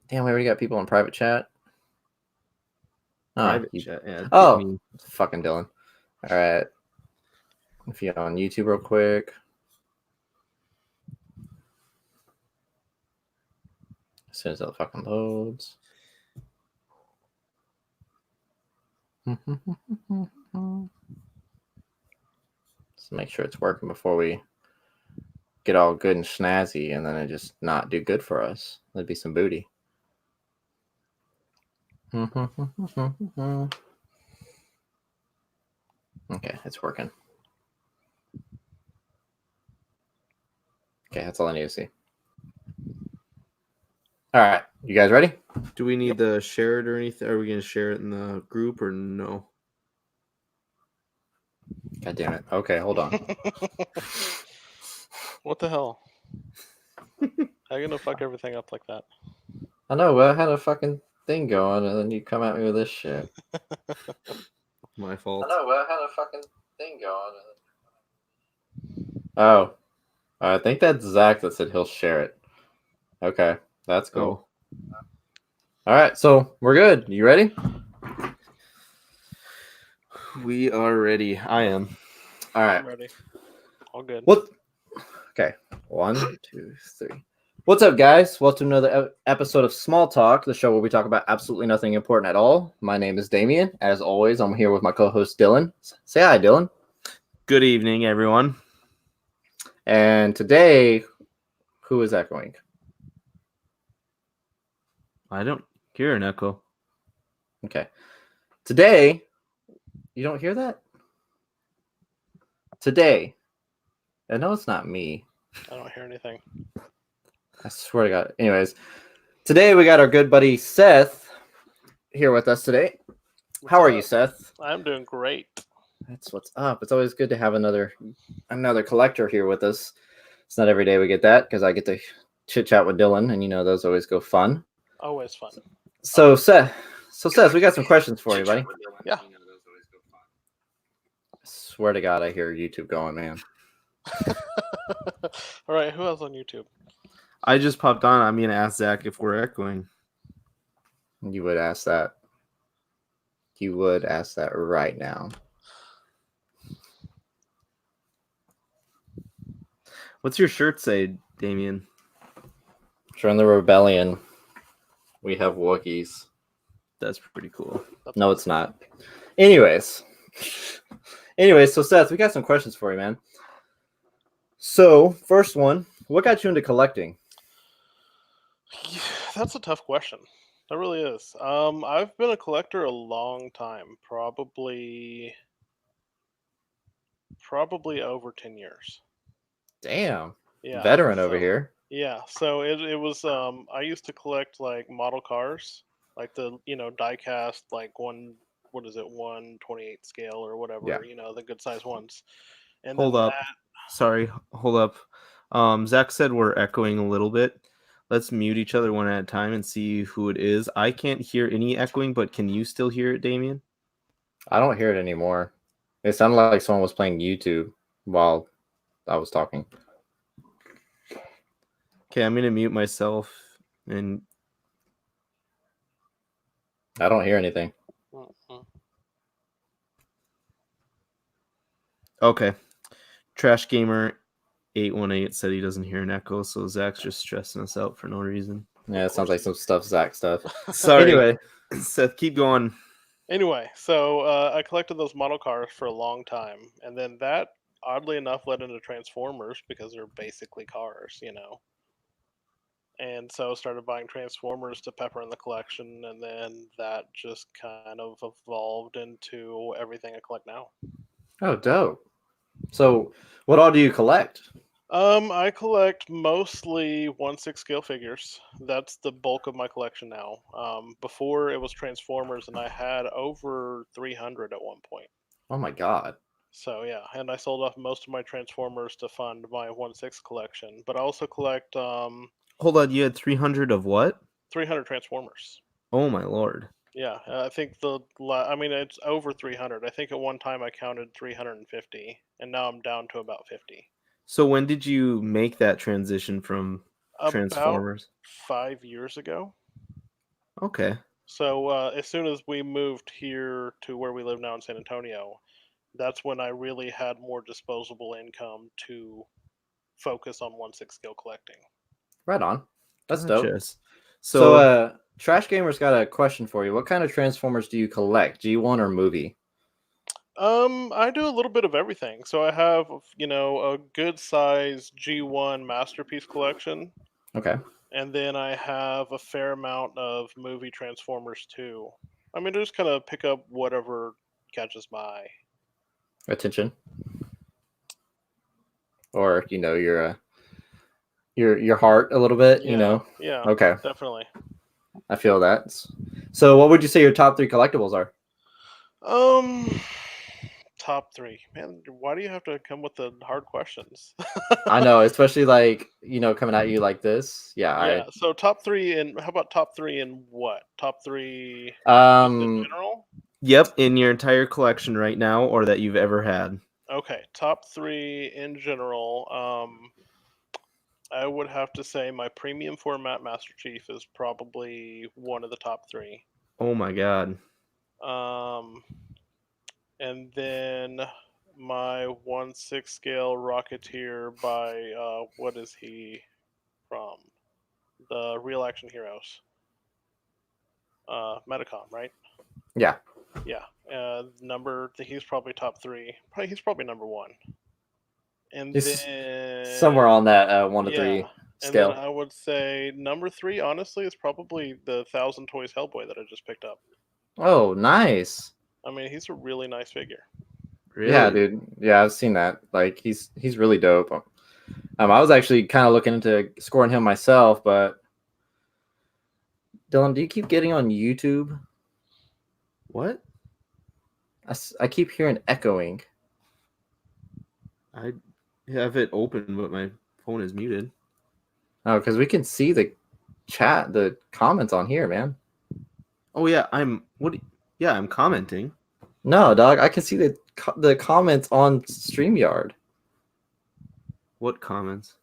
Damn, we already got people in private chat. Private chat. Yeah. Oh, fucking Dylan. All right. If you're on YouTube real quick. As soon as that fucking loads. Let's make sure it's working before we get all good and snazzy and then it just not do good for us. That'd be some booty. Okay, it's working. Okay, that's all I need to see. All right, you guys ready? Do we need to share it or anything? Are we going to share it in the group or no? God damn it. Okay, hold on. What the hell? How you gonna fuck everything up like that? I know, but I had a fucking thing going and then you come at me with this shit. My fault. I know, but I had a fucking thing going. Oh, I think that's Zach that said he'll share it. Okay, that's cool. Oh. All right, so we're good. You ready? We are ready. I am. All right. I'm ready. All good. What? Okay. 1, 2, 3. What's up, guys? Welcome to another episode of Small Talk, the show where we talk about absolutely nothing important at all. My name is Damien. As always, I'm here with my co-host Dylan. Say hi, Dylan. Good evening, everyone. And today, who is echoing? I don't hear an echo. Okay. Today, you don't hear that? Today, I know it's not me. I don't hear anything. I swear to God. Anyways, today we got our good buddy Seth here with us today. How are you, Seth? I'm doing great. That's what's up. It's always good to have another collector here with us. It's not every day we get that because I get to chit chat with Dylan, and you know those always go fun. Always fun. So Seth, we got some questions for you, buddy. Yeah. I swear to God, I hear YouTube going, man. All right, who else on YouTube? I just popped on. I'm going to ask Zach if we're echoing. You would ask that. You would ask that right now. What's your shirt say, Damien? During the rebellion, we have Wookiees. That's pretty cool. No, it's not. Anyways, so Seth, we got some questions for you, man. So, first one, what got you into collecting? Yeah, that's a tough question. That really is. I've been a collector a long time, probably over 10 years. Damn. Yeah. Veteran over here. Yeah, so it was I used to collect like model cars, like the die cast like 1/28 scale or whatever, Yeah. the good size ones. And Hold up. Sorry, hold up. Zach said we're echoing a little bit. Let's mute each other one at a time and see who it is. I can't hear any echoing, but can you still hear it, Damien? I don't hear it anymore. It sounded like someone was playing YouTube while I was talking. Okay, I'm going to mute myself. And I don't hear anything. Okay. Trash Gamer 818 said he doesn't hear an echo, so Zach's just stressing us out for no reason. Yeah, it sounds like some Zach stuff. Sorry. Anyway, Seth, keep going. Anyway, so I collected those model cars for a long time, and then that, oddly enough, led into Transformers because they're basically cars, And so I started buying Transformers to pepper in the collection, and then that just kind of evolved into everything I collect now. Oh, dope. So, what all do you collect? I collect mostly 1/6 scale figures. That's the bulk of my collection now. Before it was Transformers, and I had over 300 at one point. Oh my God. So yeah, and I sold off most of my Transformers to fund my 1/6 collection. But I also collect Hold on, you had 300 of what? 300 Transformers. Oh my lord. Yeah, I think it's over 300. I think at one time I counted 350, and now I'm down to about 50. So when did you make that transition from Transformers? About 5 years ago. Okay. So as soon as we moved here to where we live now in San Antonio, that's when I really had more disposable income to focus on 1/6 scale collecting. Right on. That's dope. Gotcha. So, So Trash Gamer's got a question for you. What kind of Transformers do you collect? G1 or movie? I do a little bit of everything. So I have, a good size G1 masterpiece collection, Okay. and then I have a fair amount of movie Transformers too. I mean, just kind of pick up whatever catches my eye. Attention. Or, your heart a little bit, Yeah, Okay. definitely. I feel that. So, what would you say your top 3 collectibles are? Um, top three, man. Why do you have to come with the hard questions? I know, especially like, coming at you like this. Yeah. So top three, and how about top three in what? Top three just in general? yep, in your entire collection right now, or that you've ever had. Okay, top three in general. I would have to say my premium format Master Chief is probably one of the top three. Oh my god. Um, and then my 1/6 scale Rocketeer by what is he from? The Real Action Heroes. Metacom, right? Yeah. Yeah. He's probably top three. He's probably number one. And He's then somewhere on that 1 to 3 and then scale. I would say number three, honestly, is probably the 1,000 Toys Hellboy that I just picked up. Oh, nice. I mean, he's a really nice figure. Really? Yeah, dude. Yeah, I've seen that. Like, he's really dope. I was actually kind of looking into scoring him myself, but Dylan, do you keep getting on YouTube? What? I keep hearing echoing. I have it open, but my phone is muted. Oh, because we can see the chat, the comments on here, man. Oh yeah, I'm commenting. No, dog, I can see the comments on StreamYard What comments?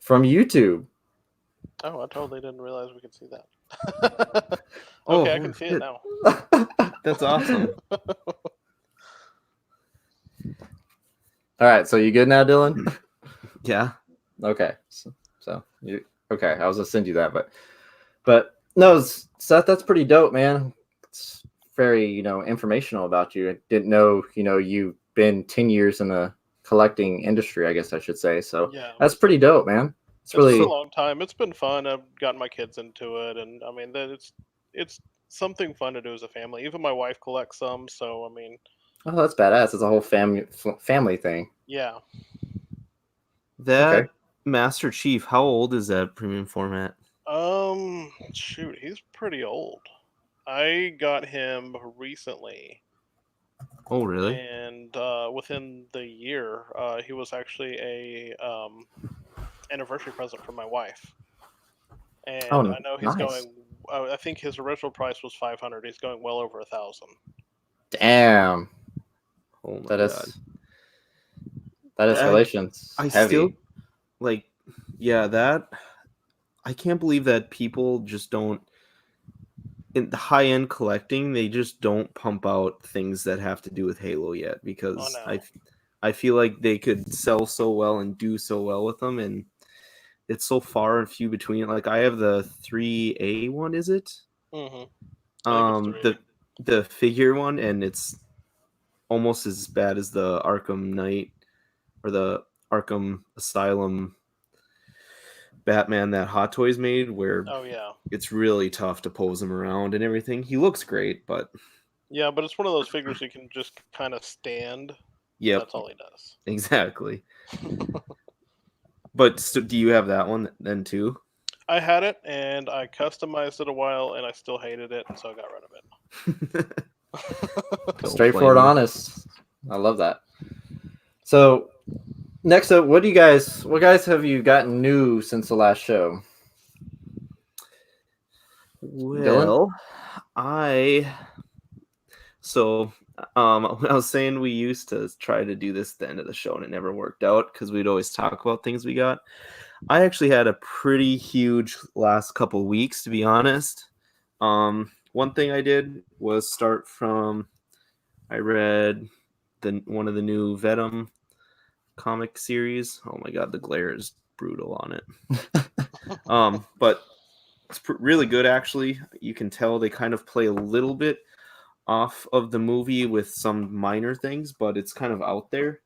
from YouTube. Oh, I totally didn't realize we could see that. Oh, okay, I can see it shit. now. That's awesome. All right, so you good now, Dylan? Yeah. Okay, so you okay? I was gonna send you that, but no, Seth, that's pretty dope, man. It's very informational about you. I didn't know you've been 10 years in the collecting industry, I guess I should say. So Yeah, that's pretty dope, man. it's been a long time. It's been fun. I've gotten my kids into it, and I mean that it's something fun to do as a family. Even my wife collects some, so I mean. Oh, that's badass. It's a whole family thing. Yeah. That Okay. Master Chief, how old is that premium format? Shoot, he's pretty old. I got him recently, Oh, really? and within the year, he was actually a anniversary present from my wife. And Oh, I know he's nice. going. I think his original price was 500. He's going well over 1,000. Damn. Oh my That god. that escalation's I heavy. still that I can't believe that people just don't, in the high end collecting, they just don't pump out things that have to do with Halo yet, because Oh, no. I feel like they could sell so well and do so well with them, and it's so far and few between. Like, I have the 3A one, is it? Mm-hmm. The figure one, and it's almost as bad as the Arkham Knight or the Arkham Asylum Batman that Hot Toys made, where it's really tough to pose him around and everything. He looks great, but yeah, but it's one of those figures you can just kind of stand. Yeah, that's all he does. Exactly. But do you have that one then too? I had it, and I customized it a while, and I still hated it, so I got rid of it. Straightforward, honest. I love that. So, next up, what guys have you gotten new since the last show? Well, Dylan? I was saying we used to try to do this at the end of the show, and it never worked out because we'd always talk about things we got. I actually had a pretty huge last couple weeks, to be honest. One thing I did was start from. I read one of the new Venom comic series. Oh my god, the glare is brutal on it. But it's really good actually. You can tell they kind of play a little bit off of the movie with some minor things, but it's kind of out there.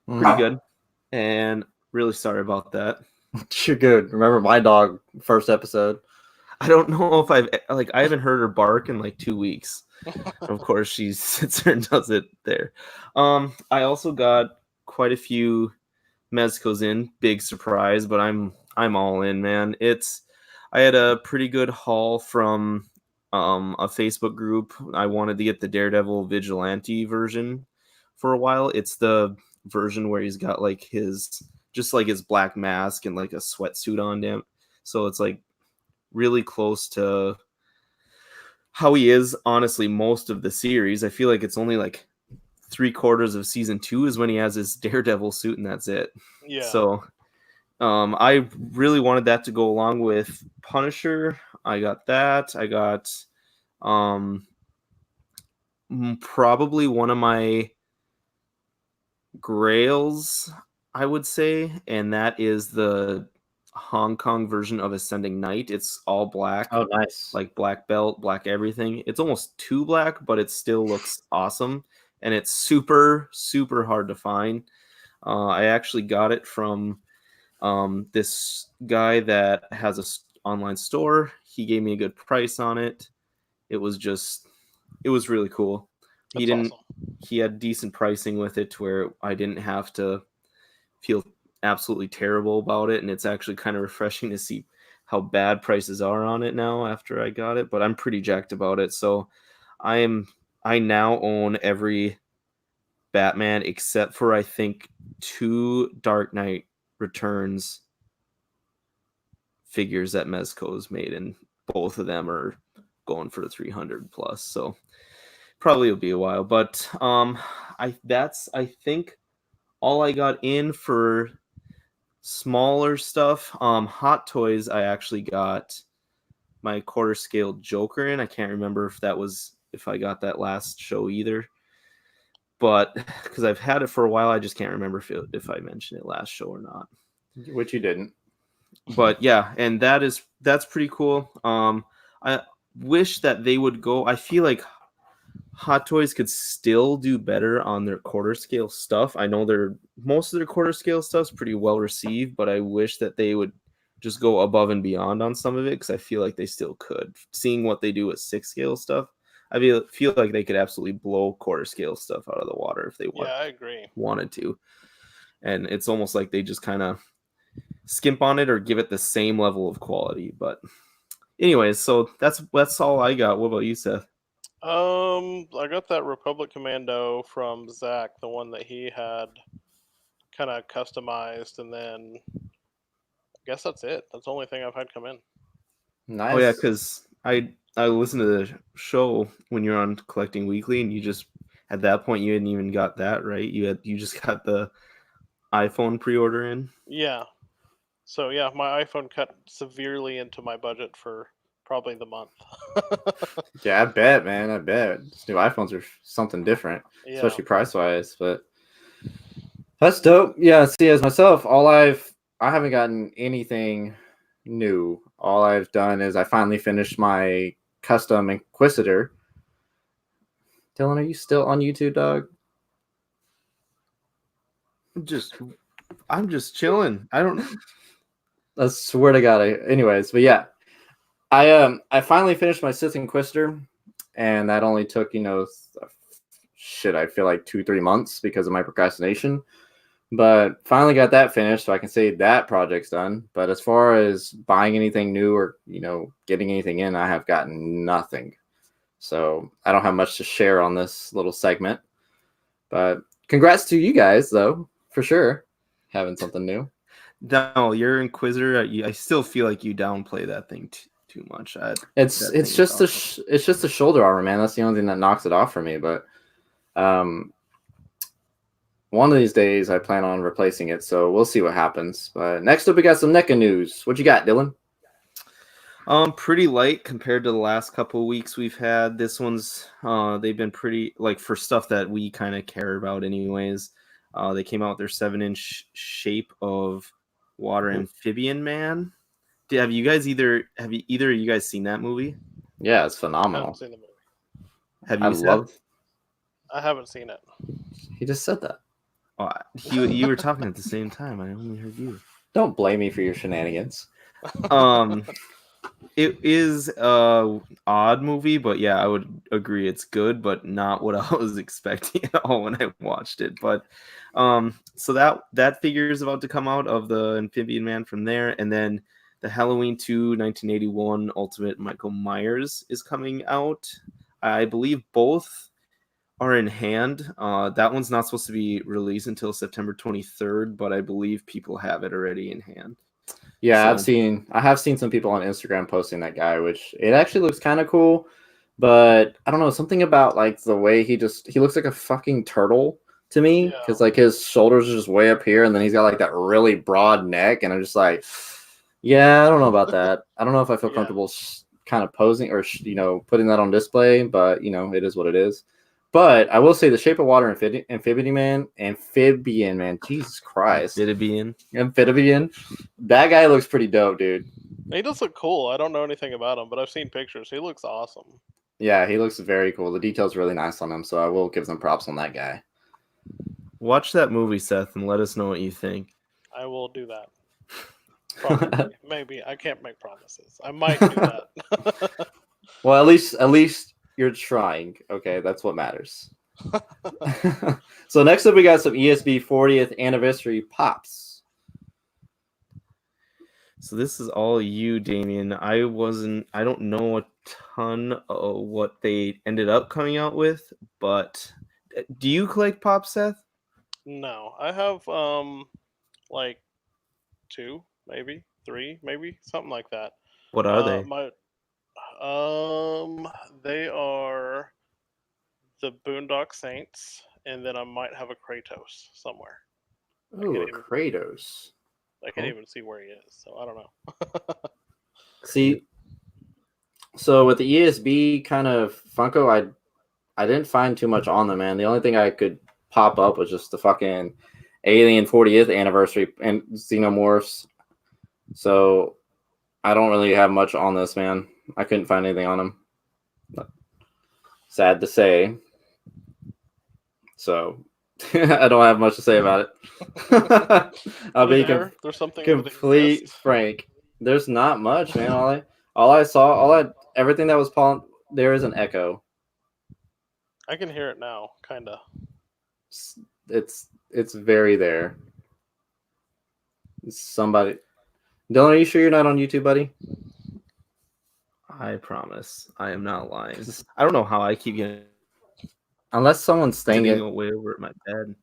Pretty good. And really sorry about that. You're good. Remember my dog first episode? I don't know if I haven't heard her bark in like 2 weeks. Of course, she sits there and does it there. I also got quite a few Mezcos in, big surprise, but I'm all in, man. I had a pretty good haul from a Facebook group. I wanted to get the Daredevil Vigilante version for a while. It's the version where he's got like his black mask and like a sweatsuit on him. So it's like really close to how he is, honestly, most of the series. I feel like it's only like 3/4 of season 2 is when he has his Daredevil suit, and that's it. Yeah. So I really wanted that to go along with Punisher. I got that. I got probably one of my grails, I would say, and that is the Hong Kong version of Ascending Knight. It's all black. Oh, nice. Like black belt, black everything. It's almost too black, but it still looks awesome. And it's super, super hard to find. I actually got it from this guy that has a online store. He gave me a good price on it. It was really cool. Awesome. He had decent pricing with it to where I didn't have to feel absolutely terrible about it. And it's actually kind of refreshing to see how bad prices are on it now after I got it, but I'm pretty jacked about it. So I now own every Batman except for I think 2 Dark Knight Returns figures that Mezco's made, and both of them are going for 300 plus. So probably will be a while, but I think all I got in for smaller stuff. Hot Toys, I actually got my quarter scale Joker in. I can't remember if I got that last show either, but because I've had it for a while, I just can't remember if I mentioned it last show or not. Which you didn't. But yeah, and that's pretty cool. I wish that they would go. I feel like Hot Toys could still do better on their quarter scale stuff. I know most of their quarter scale stuff's pretty well received, but I wish that they would just go above and beyond on some of it, because I feel like they still could. Seeing what they do with 6 scale stuff, I feel like they could absolutely blow quarter scale stuff out of the water if they I agree. wanted to. And it's almost like they just kind of skimp on it or give it the same level of quality. But anyways, so that's all I got. What about you, Seth? I got that Republic Commando from Zach, the one that he had kind of customized, and then I guess that's it. That's the only thing I've had come in. Nice. Oh yeah, because I listened to the show when you're on Collecting Weekly, and you just at that point you hadn't even got that, right? You just got the iPhone pre-order in. Yeah. So yeah, my iPhone cut severely into my budget for probably the month. Yeah, I bet, man. I bet. These new iPhones are something different, especially price-wise. But that's dope. Yeah, see, as myself, I haven't gotten anything new. All I've done is I finally finished my custom Inquisitor. Dylan, are you still on YouTube, dog? I'm just chilling. I don't. I swear to God. Anyways, but yeah, I finally finished my Sith Inquisitor, and that only took I feel like 2-3 months because of my procrastination. But finally got that finished, so I can say that project's done. But as far as buying anything new or getting anything in, I have gotten nothing. So I don't have much to share on this little segment. But congrats to you guys, though, for sure, having something new. No, your Inquisitor. I still feel like you downplay that thing too much. It's just the shoulder armor, man. That's the only thing that knocks it off for me. But one of these days, I plan on replacing it, so we'll see what happens. But next up, we got some NECA news. What you got, Dylan? Pretty light compared to the last couple of weeks we've had. This one's they've been pretty like for stuff that we kind of care about anyways. They came out with their 7-inch Shape of Water Amphibian Man. Have either of you guys seen that movie? Yeah, it's I haven't phenomenal. seen the movie. Have I you? Seth? love. I haven't seen it. He just said that. Oh, you were talking at the same time. I only heard you. Don't blame me for your shenanigans. It is a odd movie, but yeah, I would agree it's good, but not what I was expecting at all when I watched it. But so that figure is about to come out of the Amphibian Man from there, and then the Halloween 2 1981 Ultimate Michael Myers is coming out. I believe both are in hand. That one's not supposed to be released until September 23rd, but I believe people have it already in hand. Yeah, So- I have seen some people on Instagram posting that guy, which it actually looks kind of cool, but I don't know, something about like the way he looks like a fucking turtle to me, Yeah. because like his shoulders are just way up here, and then he's got like that really broad neck, and I'm just like, yeah, I don't know about that. I don't know if I feel Yeah. comfortable kind of posing or putting that on display, but it is what it is. But I will say the Shape of Water Amphibian Man, Jesus Christ. Amphibian. That guy looks pretty dope, dude. He does look cool. I don't know anything about him, but I've seen pictures. He looks awesome. Yeah, he looks very cool. The detail's really nice on him, so I will give some props on that guy. Watch that movie, Seth, and let us know what you think. I will do that. Probably. Maybe. I can't make promises. I might do that. Well, at least you're trying. Okay, that's what matters. So next up, we got some ESB 40th anniversary pops. So this is all you, Damien. I don't know a ton of what they ended up coming out with, but do you collect pop, Seth? No. I have like 2, maybe 3, maybe something like that. What are they? They are the Boondock Saints, and then I might have a Kratos somewhere. Ooh, Kratos. I can't even see where he is, so I don't know. See, so with the ESB kind of Funko, I didn't find too much on them, man. The only thing I could pop up was just the fucking Alien 40th anniversary and Xenomorphs. So I don't really have much on this, man. I couldn't find anything on them. Sad to say. So I don't have much to say about it. I'll be There's something complete frank. There's not much, man. Everything that was Paul, there is an echo. I can hear it now, kind of. It's very there. Somebody, Dylan, are you sure you're not on YouTube, buddy? I promise. I am not lying. I don't know how I keep getting Unless someone's sitting way over at my bed.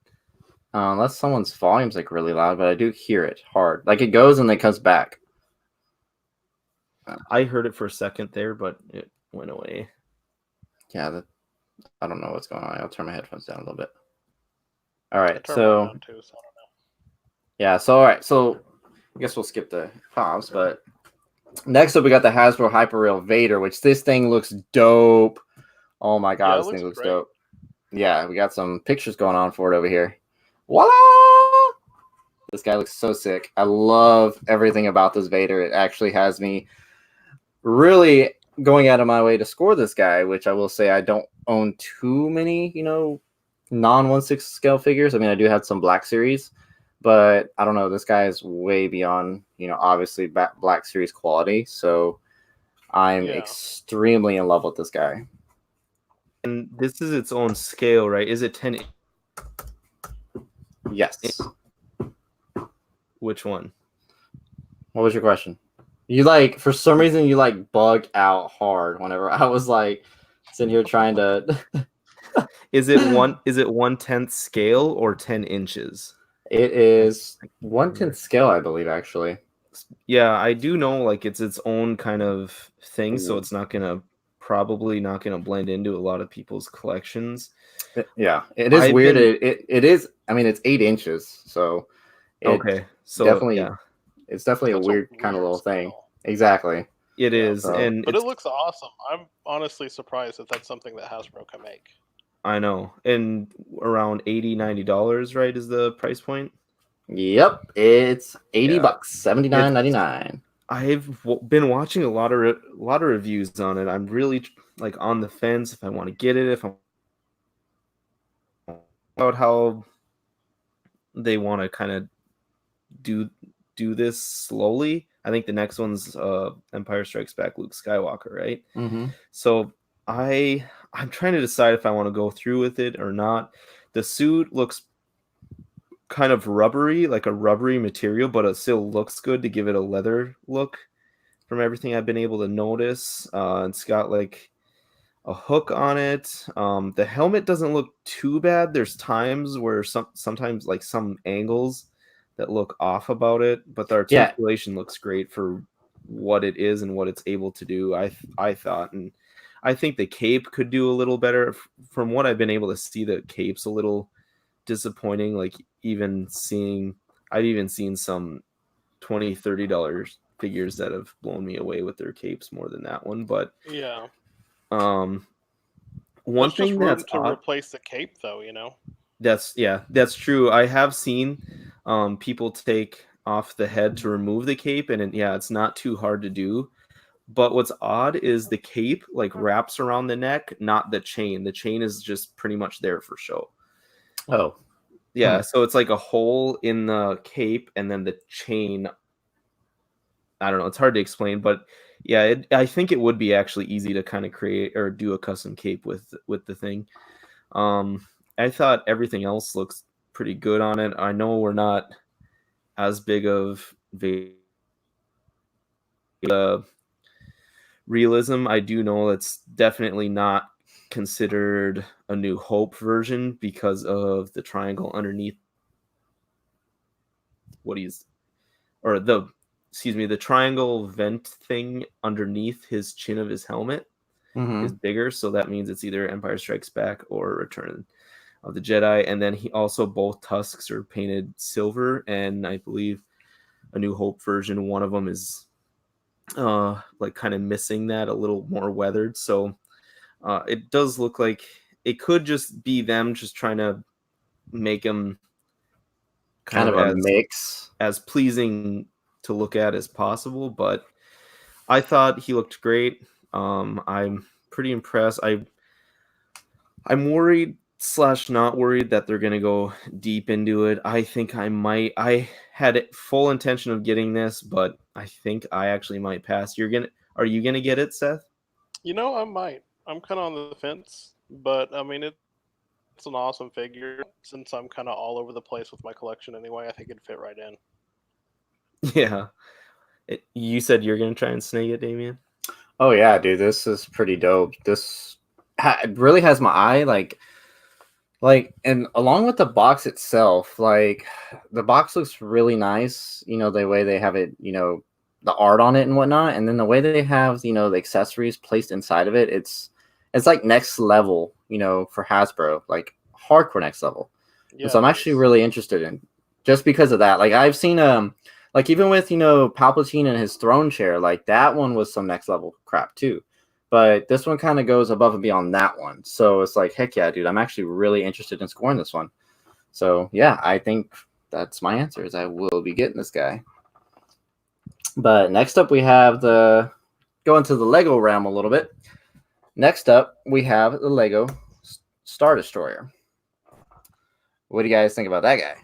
Unless someone's volume's like really loud, but I do hear it hard. Like it goes and then comes back. I heard it for a second there, but it went away. Yeah, I don't know what's going on. I'll turn my headphones down a little bit. All right, so yeah, so all right, so I guess we'll skip the pops, but next up we got the Hasbro Hyperreal Vader, which this thing looks dope. Oh my god, this thing looks dope. Yeah, we got some pictures going on for it over here. Voila! This guy looks so sick. I love everything about this Vader. It actually has me really going out of my way to score this guy, which I will say I don't own too many, non-1/6 scale figures. I mean, I do have some Black Series, but I don't know. This guy is way beyond, obviously Black Series quality. So I'm extremely in love with this guy. And this is its own scale, right? Is it 10? Yes. Which one? What was your question? For some reason, you bugged out hard whenever I was sitting here trying to. Is it 1/10 scale or 10 inches? It is 1/10 scale, I believe, actually. Yeah, I do know it's its own kind of thing, so it's probably not gonna blend into a lot of people's collections. Yeah, it is weird. It is. I mean, it's 8 inches, so okay, so definitely, yeah. it's definitely a weird kind of little thing. Exactly. It Yeah, is, and but it it's looks awesome. I'm honestly surprised that that's something that Hasbro can make. I know, and around $80-$90, right, is the price point. Yep, it's $80, Yeah, $79.99. been watching a lot of reviews on it. I'm really like on the fence if I want to get it. If I'm about how they want to kind of do this slowly. I think the next one's Empire Strikes Back, Luke Skywalker, right? Mm-hmm. So I'm trying to decide if I want to go through with it or not. The suit looks kind of rubbery, like a rubbery material, but it still looks good to give it a leather look from everything I've been able to notice. It's got like a hook on it. The helmet doesn't look too bad. There's times where sometimes like some angles that look off about it, but the Yeah, articulation looks great for what it is and what it's able to do. I thought, and I think the cape could do a little better. From what I've been able to see, the cape's a little disappointing. Like I've even seen some $20-$30 figures that have blown me away with their capes more than that one. But Yeah, one there's just thing room that's to odd. replace the cape, though. You know. That's true. I have seen people take off the head to remove the cape, and it's not too hard to do. But what's odd is the cape like wraps around the neck, not the chain. The chain is just pretty much there for show. oh, Yeah, so it's like a hole in the cape, and then the chain. I don't know. It's hard to explain, but yeah, I think it would be actually easy to kind of create or do a custom cape with the thing. I thought everything else looks pretty good on it. I know we're not as big of realism. I do know it's definitely not considered a New Hope version because of the triangle underneath what he's or the the triangle vent thing underneath his chin of his helmet mm-hmm. is bigger, so that means it's either Empire Strikes Back or Return of the Jedi. And then he also both tusks are painted silver, and I believe a New Hope version, one of them is like kind of missing that, a little more weathered. So it does look like it could just be them just trying to make him Kind of a mix. as pleasing to look at as possible. But I thought he looked great. I'm pretty impressed. I'm worried slash not worried that they're gonna go deep into it. I think I might. I had full intention of getting this, but I think I actually might pass. Are you gonna get it, Seth? You know, I might. I'm kind of on the fence, but I mean, it's an awesome figure. Since I'm kind of all over the place with my collection anyway, I think it'd fit right in. Yeah. You said you're gonna try and snag it, Damien. Oh yeah, dude, this is pretty dope. This it really has my eye, and along with the box itself, like the box looks really nice. You know, the way they have it, you know, the art on it and whatnot, and then the way they have, you know, the accessories placed inside of it, it's like next level, you know, for Hasbro, like hardcore next level. Yeah, And so I'm actually really interested in just because of that. Like I've seen like even with, you know, Palpatine and his throne chair, like that one was some next level crap too. But this one kind of goes above and beyond that one. So it's like, heck yeah, dude, I'm actually really interested in scoring this one. So yeah, I think that's my answer is I will be getting this guy. But next up we have go into the Lego realm a little bit. Next up, we have the Lego Star Destroyer. What do you guys think about that guy?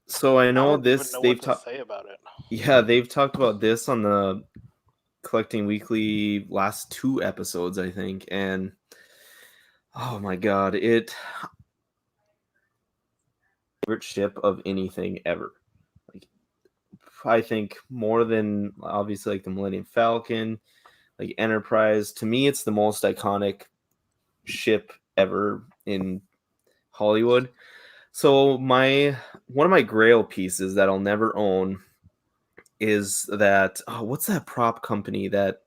So I know don't even this. know They've what to say about it. Yeah, they've talked about this on the Collecting Weekly last 2 episodes, I think, and oh my god, favorite ship of anything ever. Like I think more than obviously like the Millennium Falcon, like Enterprise. To me, it's the most iconic ship ever in Hollywood. So one of my Grail pieces that I'll never own is that what's that prop company that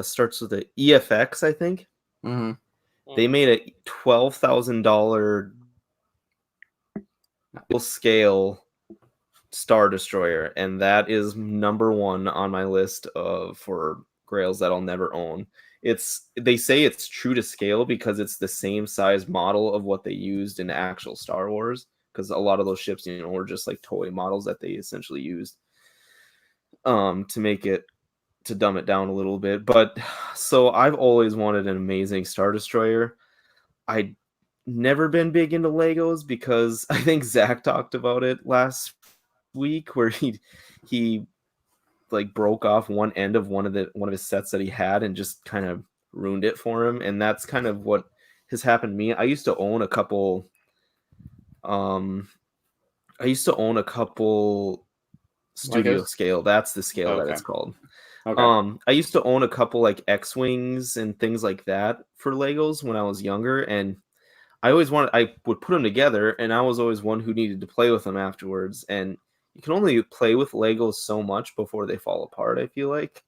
starts with the EFX, I think. Mm-hmm. They made a $12,000 scale Star Destroyer, and that is number one on my list for Grails that I'll never own. They say it's true to scale because it's the same size model of what they used in actual Star Wars, because a lot of those ships, were just like toy models that they essentially used to dumb it down a little bit. But so I've always wanted an amazing Star Destroyer. I never been big into Legos because I think Zach talked about it last week where he like broke off one end of one of his sets that he had and just kind of ruined it for him, and that's kind of what has happened to me. I used to own a couple studio Legos? scale. That's the scale that Okay. it's called. Okay. I used to own a couple like X-Wings and things like that for Legos when I was younger, and I would put them together, and I was always one who needed to play with them afterwards. And you can only play with Legos so much before they fall apart, I feel like.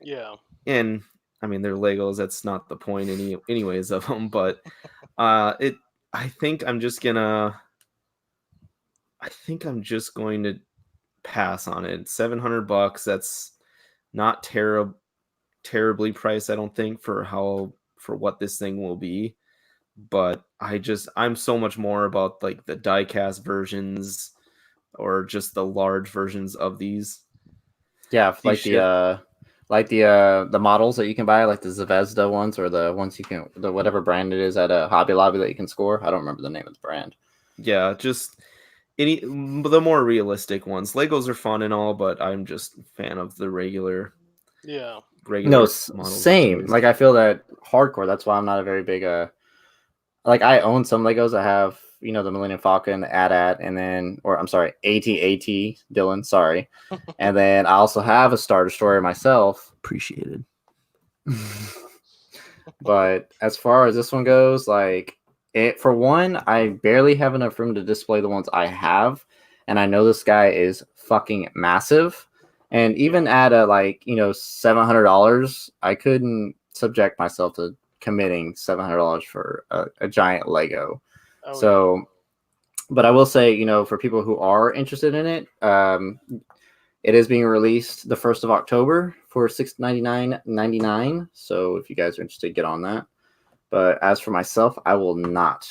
Yeah. And I mean, they're Legos. That's not the point anyways of them. But I think I'm just going to pass on it. $700. That's not terribly priced, I don't think, for what this thing will be. But I'm so much more about like the die-cast versions or just the large versions of these Like ships. the models that you can buy, like the Zvezda ones or the ones the whatever brand it is at a Hobby Lobby that you can score. I don't remember the name of the brand. Yeah, just the more realistic ones. Legos are fun and all, but I'm just a fan of the regular models. Same. Like I feel that hardcore. That's why I'm not a very big like I own some Legos. I have the Millennium Falcon, the AT-AT, and then I'm sorry, AT-AT, Dylan, sorry. And then I also have a Star Destroyer myself. Appreciated. But as far as this one goes, like for one, I barely have enough room to display the ones I have, and I know this guy is fucking massive. And even at a $700, I couldn't subject myself to committing $700 for a giant Lego. But I will say, for people who are interested in it, it is being released the 1st of October for $699.99. So if you guys are interested, get on that. But as for myself, I will not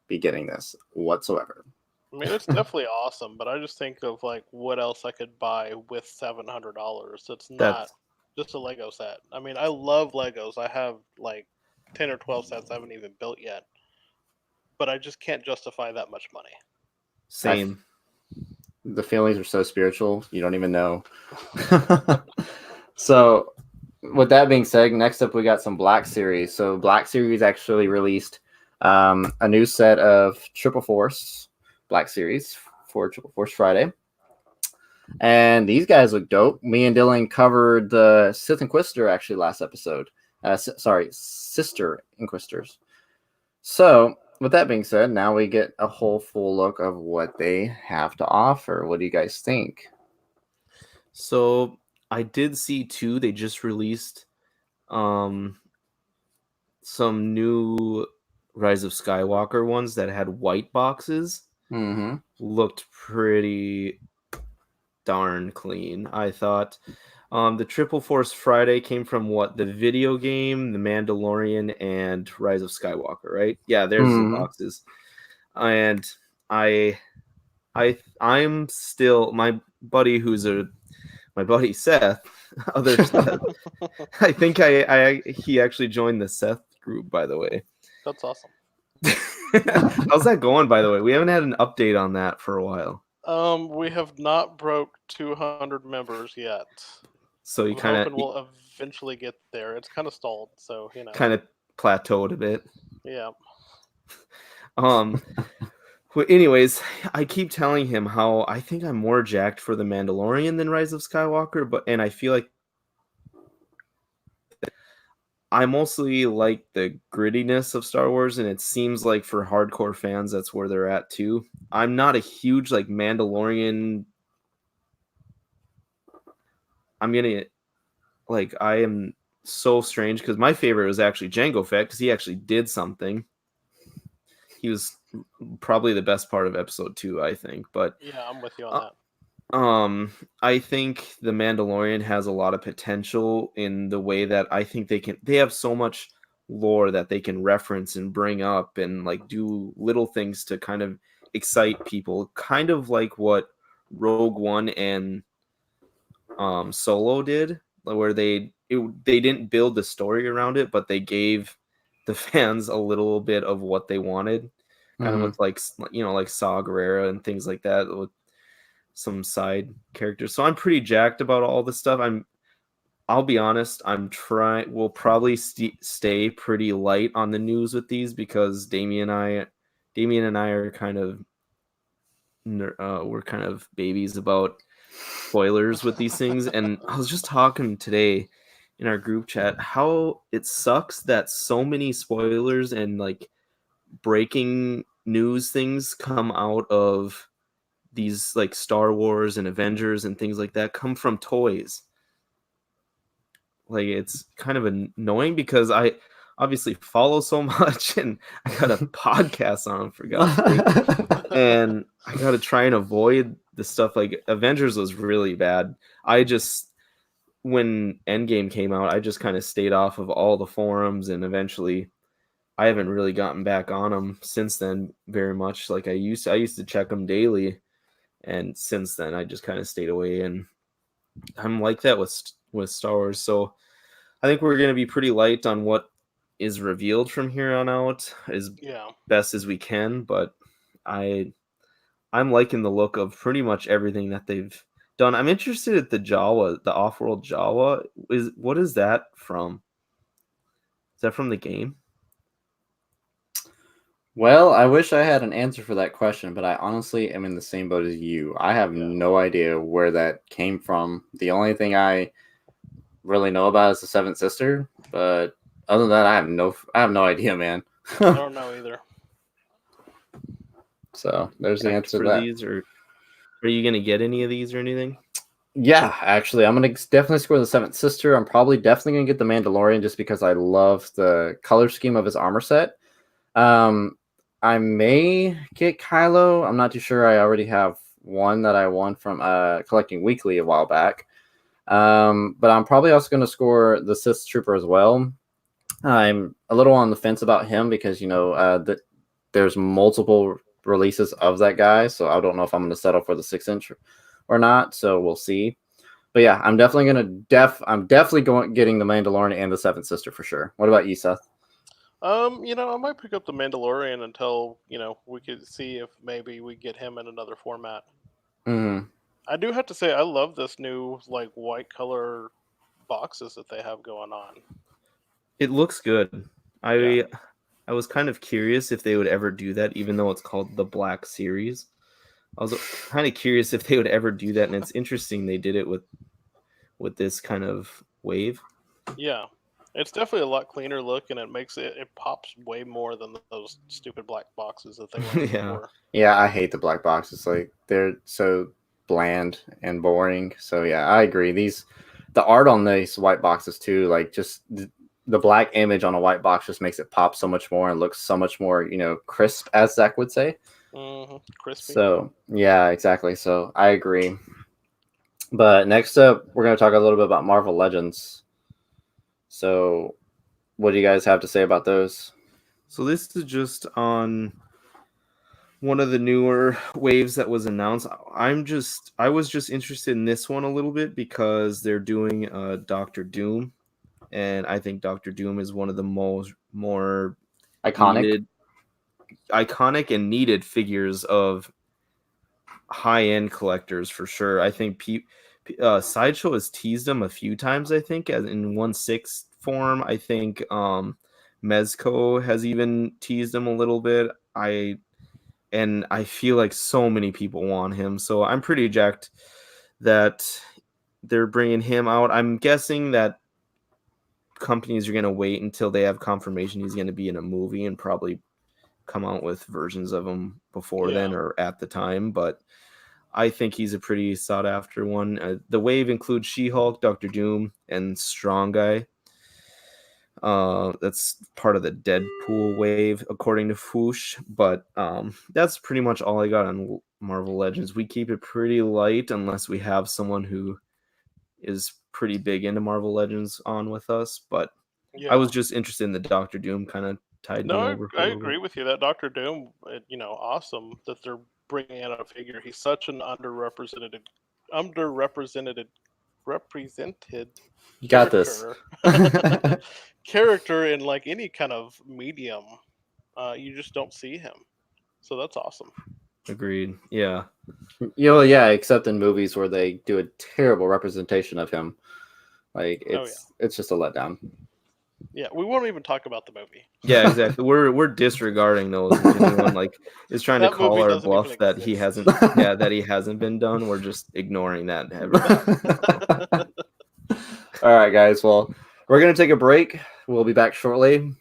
be getting this whatsoever. I mean, it's definitely awesome, but I just think of like what else I could buy with $700. It's not just a Lego set. I mean, I love Legos. I have like 10 or 12 sets I haven't even built yet, but I just can't justify that much money. Same. The feelings are so spiritual, you don't even know. So with that being said, next up we got some Black Series. So Black Series actually released a new set of Triple Force Black Series for Triple Force Friday. And these guys look dope. Me and Dylan covered the Sith Inquisitor actually last episode. Sister Inquisitors. So with that being said, now we get a whole full look of what they have to offer. What do you guys think? So I did see too, they just released some new Rise of Skywalker ones that had white boxes. Mm-hmm. Looked pretty darn clean, I thought. The Triple Force Friday came from the video game, The Mandalorian, and Rise of Skywalker, right? Yeah, there's the boxes. And I'm still my buddy Seth, other Seth. I think he actually joined the Seth group, by the way. That's awesome. How's that going, by the way? We haven't had an update on that for a while. We have not broke 200 members yet. So you kind of will eventually get there. It's kind of stalled, so kind of plateaued a bit. Yeah. Well, anyways, I keep telling him how I think I'm more jacked for The Mandalorian than Rise of Skywalker, and I feel like I mostly like the grittiness of Star Wars, and it seems like for hardcore fans, that's where they're at too. I'm not a huge Mandalorian. I am so strange because my favorite was actually Jango Fett because he actually did something. He was probably the best part of episode 2, I think. But yeah, I'm with you on that. I think The Mandalorian has a lot of potential in the way that I think they have so much lore that they can reference and bring up and like do little things to kind of excite people, kind of like what Rogue One and Solo did, where they didn't build the story around it, but they gave the fans a little bit of what they wanted, kind of with like like Saw Gerrera and things like that with some side characters. So I'm pretty jacked about all this stuff. I'll be honest, we'll probably stay pretty light on the news with these because Damien and I are kind of we're kind of babies about spoilers with these things. And I was just talking today in our group chat how it sucks that so many spoilers and like breaking news things come out of these like Star Wars and Avengers and things like that come from toys. Like it's kind of annoying because I obviously follow so much and I got a podcast on them for God's sake. And I got to try and avoid the stuff like Avengers was really bad. When Endgame came out, I just kind of stayed off of all the forums and eventually I haven't really gotten back on them since then very much. Like I used to check them daily. And since then, I just kind of stayed away, and I'm like that with Star Wars. So I think we're going to be pretty light on what is revealed from here on out as best as we can. But I'm liking the look of pretty much everything that they've done. I'm interested at the Jawa, the off-world Jawa. What is that from? Is that from the game? Well, I wish I had an answer for that question, but I honestly am in the same boat as you. I have no idea where that came from. The only thing I really know about is the Seventh Sister, but other than that, I have no idea, man. I don't know either. So there's the answer to that. These, or are you gonna get any of these or anything? Yeah, actually, I'm gonna definitely score the Seventh Sister. I'm probably definitely gonna get the Mandalorian just because I love the color scheme of his armor set. I may get Kylo. I'm not too sure. I already have one that I won from collecting weekly a while back. But I'm probably also going to score the Sith Trooper as well. I'm a little on the fence about him because, there's multiple releases of that guy. So I don't know if I'm going to settle for the 6-inch or not. So we'll see. But yeah, I'm definitely getting the Mandalorian and the Seventh Sister for sure. What about you, Seth? I might pick up the Mandalorian until, we could see if maybe we get him in another format. Mm-hmm. I do have to say I love this new like white color boxes that they have going on. It looks good. I was kind of curious if they would ever do that, even though it's called the Black Series. I was kind of curious if they would ever do that, and it's interesting they did it with this kind of wave. Yeah. It's definitely a lot cleaner look, and it pops way more than those stupid black boxes that they were before. Yeah, I hate the black boxes. Like they're so bland and boring. So yeah, I agree. The art on these white boxes too, like just the black image on a white box just makes it pop so much more and looks so much more, crisp, as Zach would say. Mm-hmm. Crispy. So yeah, exactly. So I agree. But next up, we're going to talk a little bit about Marvel Legends. So, what do you guys have to say about those? So this is just on one of the newer waves that was announced. I was just interested in this one a little bit because they're doing Doctor Doom, and I think Doctor Doom is one of the more iconic and needed figures of high-end collectors for sure. I think Sideshow has teased him a few times, I think, as in 1/6 form. I think Mezco has even teased him a little bit. I feel like so many people want him, so I'm pretty jacked that they're bringing him out. I'm guessing that companies are going to wait until they have confirmation he's going to be in a movie and probably come out with versions of him before then or at the time, but I think he's a pretty sought after one. The wave includes She-Hulk, Doctor Doom, and Strong Guy. That's part of the Deadpool wave, according to Foosh. But that's pretty much all I got on Marvel Legends. We keep it pretty light unless we have someone who is pretty big into Marvel Legends on with us. But Yeah. I was just interested in the Doctor Doom, kind of tied me over. I agree with you. That Doctor Doom, awesome that they're bringing in a figure. He's such an underrepresented represented You got this. character in like any kind of medium. You just don't see him, so that's awesome. Agreed. Yeah. Yeah, except in movies where they do a terrible representation of him. Like it's just a letdown. Yeah, we won't even talk about the movie. Yeah, exactly. We're disregarding those. If anyone like is trying to call our bluff that he hasn't been done, we're just ignoring that. All right, guys. Well, we're gonna take a break. We'll be back shortly.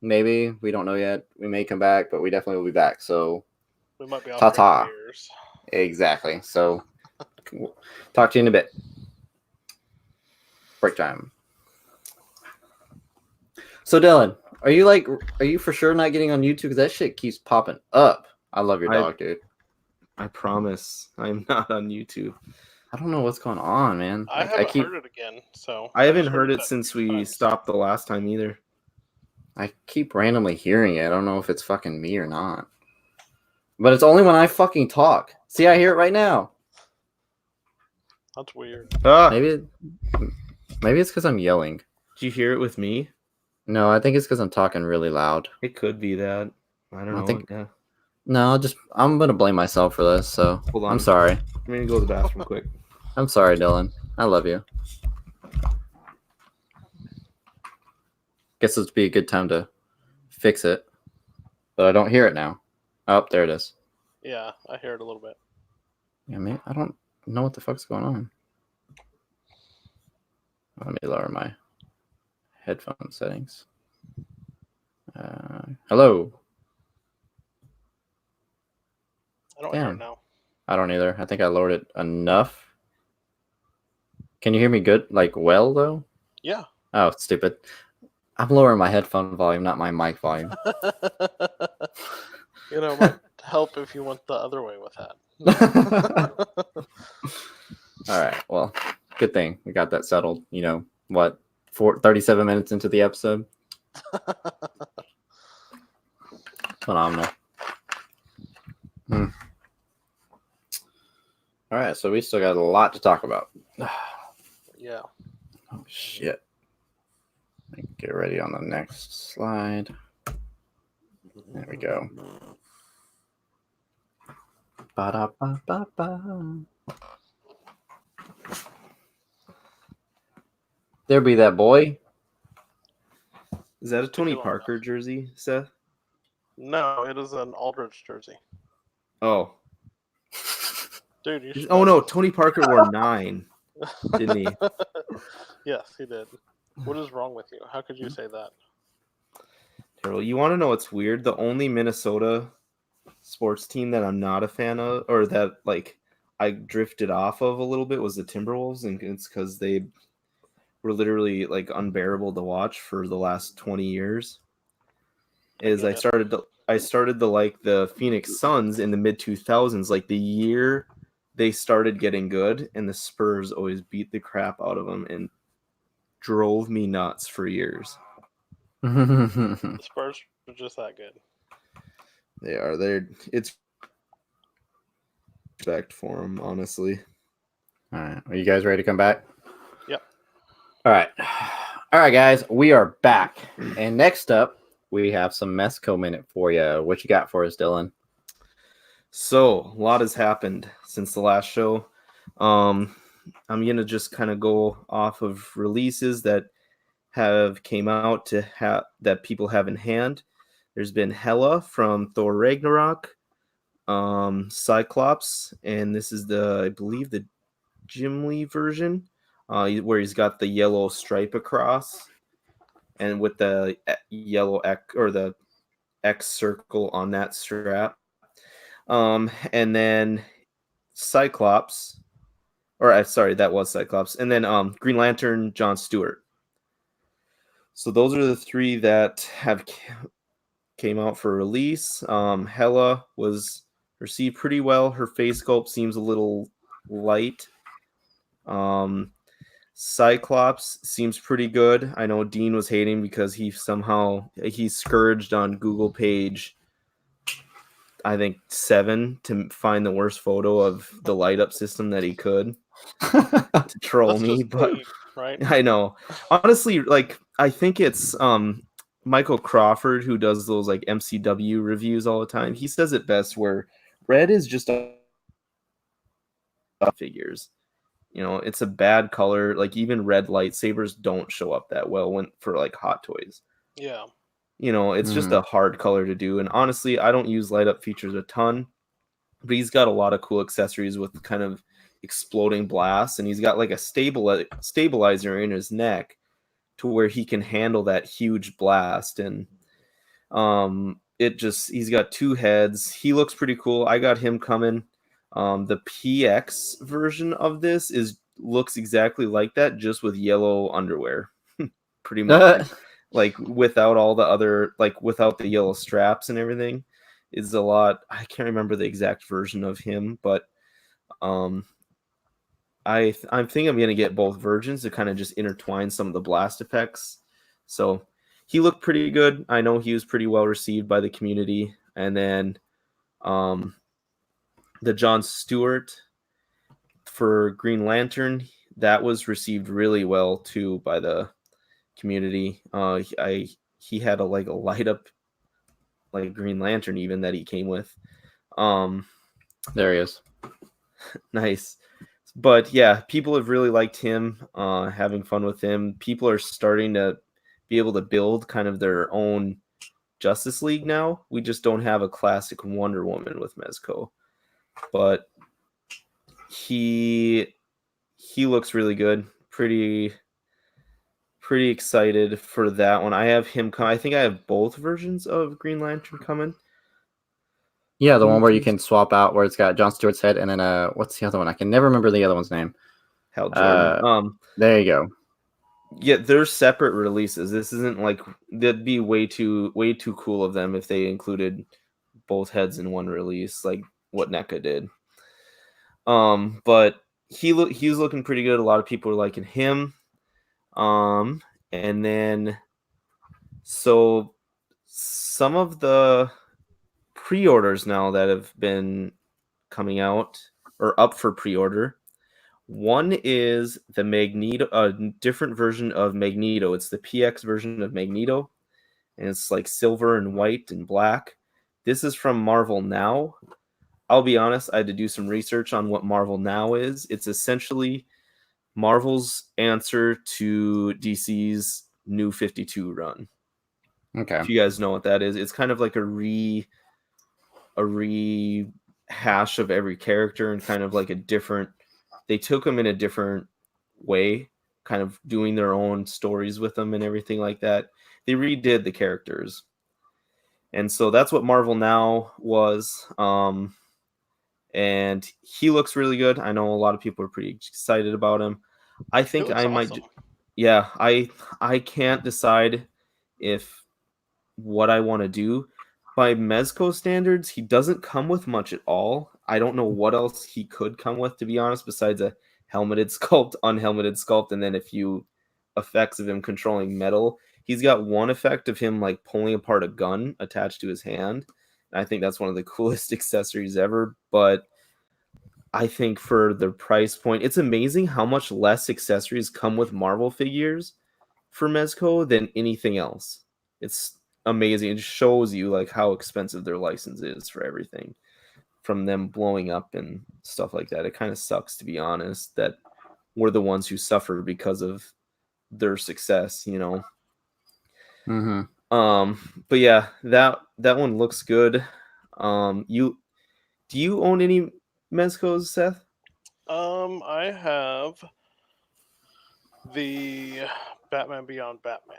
Maybe, we don't know yet. We may come back, but we definitely will be back. So we might be off ta-ta. for years. Exactly. So talk to you in a bit. Break time. So Dylan, are you for sure not getting on YouTube? Because that shit keeps popping up. I love your dog, dude. I promise I'm not on YouTube. I don't know what's going on, man. I haven't heard it again, so I haven't heard it since we stopped the last time either. I keep randomly hearing it. I don't know if it's fucking me or not. But it's only when I fucking talk. See, I hear it right now. That's weird. Maybe it's because I'm yelling. Did you hear it with me? No, I think it's because I'm talking really loud. It could be that. I don't know. No, I'm gonna blame myself for this. So hold on. I'm sorry. I'm gonna go to the bathroom quick. I'm sorry, Dylan. I love you. Guess this would be a good time to fix it, but I don't hear it now. Oh, there it is. Yeah, I hear it a little bit. Yeah, man, I don't know what the fuck's going on. Let me lower my headphone settings. Hello. I don't hear it now. I don't either. I think I lowered it enough. Can you hear me good? Like, well, though? Yeah. Oh, stupid. I'm lowering my headphone volume, not my mic volume. It might help if you went the other way with that. All right. Well, good thing we got that settled. 37 minutes into the episode. Phenomenal. All right, so we still got a lot to talk about. Yeah. Oh shit. Get ready on the next slide. There we go. Ba-da-ba-ba-ba. There be that boy. Is that a Tony Parker jersey, Seth? No, it is an Aldridge jersey. Oh. Dude, you should. Oh no, Tony Parker wore 9, didn't he? Yes, he did. What is wrong with you? How could you say that? Terrible. You want to know what's weird? The only Minnesota sports team that I'm not a fan of, or that I drifted off of a little bit, was the Timberwolves, and it's because they were literally unbearable to watch for the last 20 years. I started to like the Phoenix Suns in the mid 2000s, the year they started getting good, and the Spurs always beat the crap out of them and drove me nuts for years. The Spurs are just that good. They are. It's respect for them, honestly. All right. Are you guys ready to come back? Yep. All right, guys. We are back. And next up, we have some Mesco Minute for you. What you got for us, Dylan? So, a lot has happened since the last show. I'm going to just kind of go off of releases that have came out that people have in hand. There's been Hela from Thor Ragnarok, Cyclops, and this is I believe the Jim Lee version, where he's got the yellow stripe across, and with the yellow X or the X circle on that strap. And then Cyclops, that was Cyclops, and then Green Lantern John Stewart. So those are the 3 that have came out for release. Hela was received pretty well. Her face sculpt seems a little light. Cyclops seems pretty good. I know Dean was hating because he scourged on Google page, I think 7, to find the worst photo of the light up system that he could to troll That's me, just but me, right? I know. Honestly, like I think it's Michael Crawford who does those like MCW reviews all the time. He says it best where red is just a figures. You know, it's a bad color. Like even red lightsabers don't show up that well when for like Hot Toys. Yeah. You know, it's just a hard color to do. And honestly, I don't use light up features a ton, but he's got a lot of cool accessories with kind of exploding blasts, and he's got like a stabilizer in his neck to where he can handle that huge blast. And he's got 2 heads. He looks pretty cool. I got him coming. The PX version of this looks exactly like that, just with yellow underwear, pretty much. Like without all the other, like without the yellow straps and everything. Is a lot. I can't remember the exact version of him, but I think I'm gonna get both versions to kind of just intertwine some of the blast effects. So he looked pretty good. I know he was pretty well received by the community. And then the Jon Stewart for Green Lantern, that was received really well too by the community. He had a light up like Green Lantern even that he came with. There he is. Nice. But yeah, people have really liked him, having fun with him. People are starting to be able to build kind of their own Justice League now. We just don't have a classic Wonder Woman with Mezco. But he looks really good. Pretty excited for that one. I have him come. I think I have both versions of Green Lantern coming. Yeah, the one where you can swap out where it's got Jon Stewart's head and then what's the other one? I can never remember the other one's name. Hal Jordan. There you go. Yeah, they're separate releases. This isn't like that'd be way too cool of them if they included both heads in one release, like what NECA did. But he was looking pretty good. A lot of people were liking him. And then so some of the pre-orders now that have been coming out or up for pre-order. One is the Magneto, a different version of Magneto. It's the PX version of Magneto, and it's like silver and white and black. This is from Marvel Now. I'll be honest, I had to do some research on what Marvel Now is. It's essentially Marvel's answer to DC's New 52 run. Okay. If you guys know what that is, it's kind of like a rehash of every character and kind of like a different. They took them in a different way, kind of doing their own stories with them and everything like that. They redid the characters. And so that's what Marvel Now was. And he looks really good. I know a lot of people are pretty excited about him. I think I might. Awesome. Yeah, I can't decide if what I want to do. By Mezco standards, he doesn't come with much at all. I don't know what else he could come with, to be honest, besides a helmeted sculpt, unhelmeted sculpt, and then a few effects of him controlling metal. He's got one effect of him like pulling apart a gun attached to his hand. I think that's one of the coolest accessories ever. But I think for the price point, it's amazing how much less accessories come with Marvel figures for Mezco than anything else. It's amazing. It shows you like how expensive their license is for everything, from them blowing up and stuff like that. It kind of sucks, to be honest, that we're the ones who suffer because of their success, you know. But yeah, that one looks good. Do you own any Mezcos, Seth? I have the Batman Beyond Batman.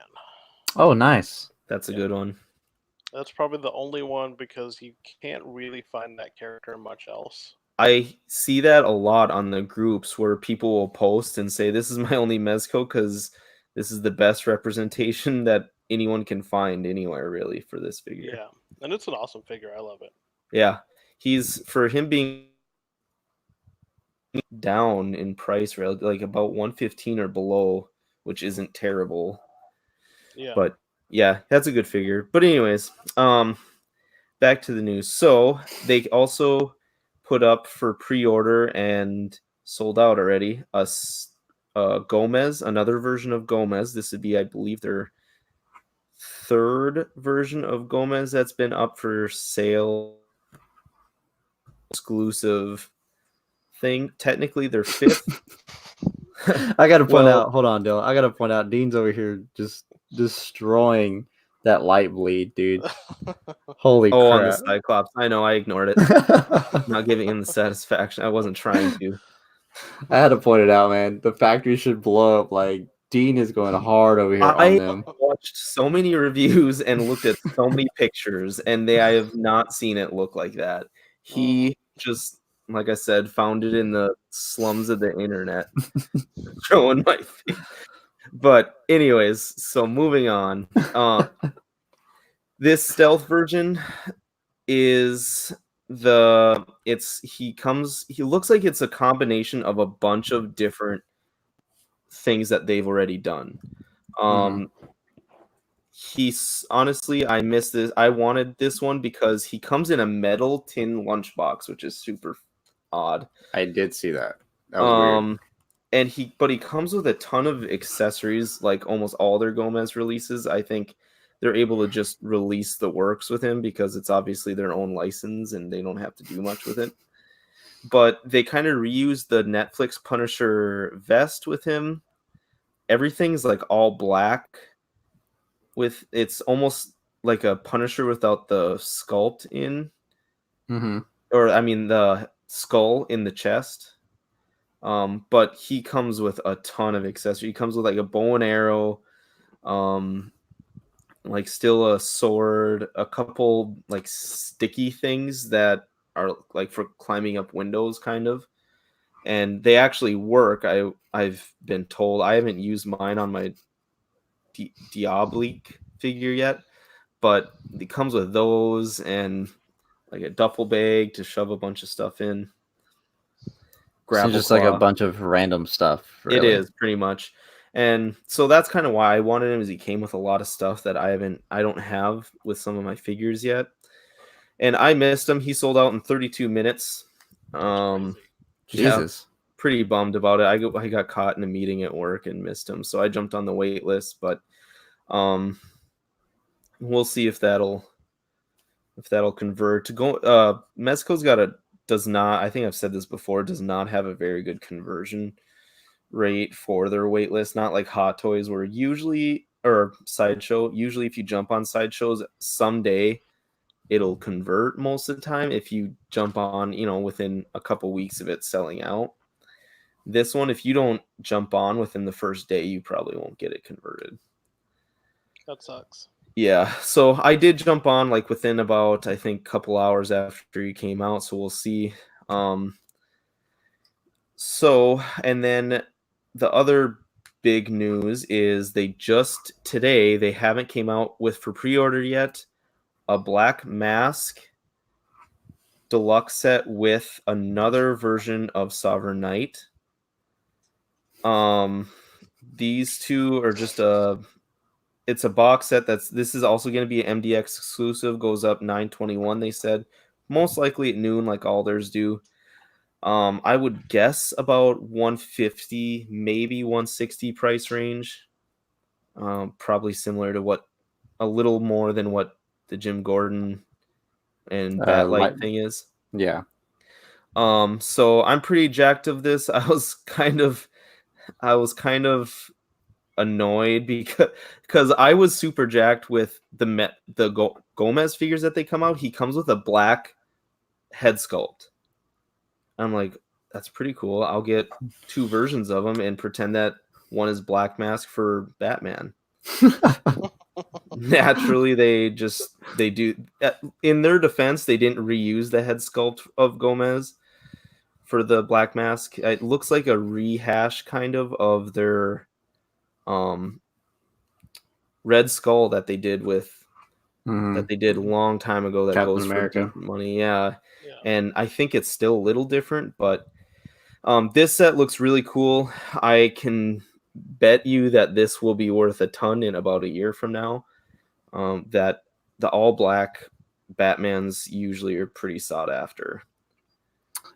Oh, nice. That's a good one. That's probably the only one because you can't really find that character much else. I see that a lot on the groups where people will post and say, "This is my only Mezco because this is the best representation that anyone can find anywhere really for this figure. Yeah, and it's an awesome figure. I love it. Yeah, for him being down in price, like about 115 or below, which isn't terrible. Yeah. But yeah, that's a good figure. But anyways, back to the news. So they also put up for pre-order and sold out already Gomez, another version of Gomez. This would be, I believe, their third version of Gomez that's been up for sale. Exclusive thing. Technically, their fifth. I gotta point out. Hold on, Dylan. I gotta point out. Dean's over here just destroying that light bleed, dude. Holy crap! On the Cyclops. I know. I ignored it. Not giving him the satisfaction. I wasn't trying to. I had to point it out, man. The factory should blow up. Like Dean is going hard over here on them. I watched so many reviews and looked at so many pictures, and I have not seen it look like that. He just, like I said, found it in the slums of the internet, showing my face. But anyways, so moving on. This stealth version is he looks like it's a combination of a bunch of different things that they've already done. He's honestly, I missed this. I wanted this one because he comes in a metal tin lunchbox, which is super odd. I did see that. That was weird. And he comes with a ton of accessories, like almost all their Gomez releases. I think they're able to just release the works with him because it's obviously their own license and they don't have to do much with it. But they kind of reused the Netflix Punisher vest with him. Everything's like all black. It's almost like a Punisher without the sculpt in. Or I mean the skull in the chest. But he comes with a ton of accessories. He comes with like a bow and arrow, like still a sword, a couple like sticky things that are like for climbing up windows kind of. And they actually work. I've been told. I haven't used mine on my Diabolique figure yet, but it comes with those and like a duffel bag to shove a bunch of stuff in. So just like a bunch of random stuff. Really. It is pretty much. And so that's kind of why I wanted him, is he came with a lot of stuff that I don't have with some of my figures yet. And I missed him. He sold out in 32 minutes. Jesus. Yeah, pretty bummed about it. I got caught in a meeting at work and missed him. So I jumped on the wait list, but we'll see if that'll convert. Mezco's does not, I think I've said this before, does not have a very good conversion rate for their wait list. Not like Hot Toys where or Sideshow. Usually if you jump on Sideshows someday, it'll convert most of the time if you jump on, within a couple weeks of it selling out. This one, if you don't jump on within the first day, you probably won't get it converted. That sucks. Yeah, so I did jump on like within about, I think, a couple hours after he came out, so we'll see. And then the other big news is they haven't came out with for pre-order yet a Black Mask deluxe set with another version of Sovereign Knight. These two are just it's a box set this is also going to be an MDX exclusive, goes up $9.21, they said, most likely at noon like all theirs do. I would guess about $150, maybe $160 price range. Probably similar to a little more than what the Jim Gordon and Batlight thing is. Yeah. So I'm pretty jacked of this. I was kind of annoyed because I was super jacked with the Gomez figures that they come out. He comes with a black head sculpt. I'm like, that's pretty cool. I'll get two versions of them and pretend that one is Black Mask for Batman. Naturally, they do. In their defense, they didn't reuse the head sculpt of Gomez for the Black Mask. It looks like a rehash kind of their Red Skull that they did Mhm. that they did a long time ago that Captain goes for America. decent money. Yeah. Yeah. And I think it's still a little different, but this set looks really cool. I can bet you that this will be worth a ton in about a year from now. That the all black Batmans usually are pretty sought after.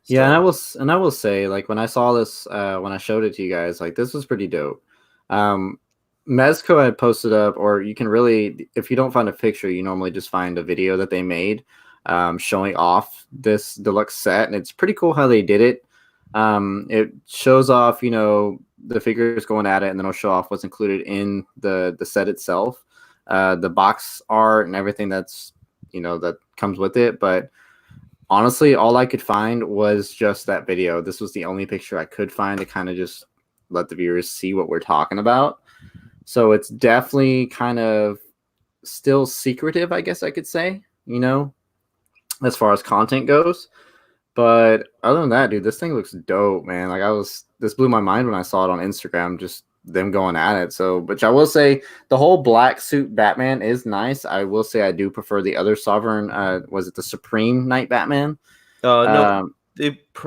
Yeah, So and I will say, like when I saw this, when I showed it to you guys, like this was pretty dope. Um, Mezco had posted up, or you can really, if you don't find a picture, you normally just find a video that they made, showing off this deluxe set, and it's pretty cool how they did it. It shows off, the figures going at it, and then it'll show off what's included in the set itself, the box art and everything that comes with it, but. Honestly, all I could find was just that video. This was the only picture I could find to kind of just let the viewers see what we're talking about. So it's definitely kind of still secretive, I guess I could say, as far as content goes. But other than that, dude, this thing looks dope, man. This blew my mind when I saw it on Instagram, just them going at it. So, which I will say, the whole black suit Batman is nice. I will say I do prefer the other Sovereign. Was it the Supreme Knight Batman? no,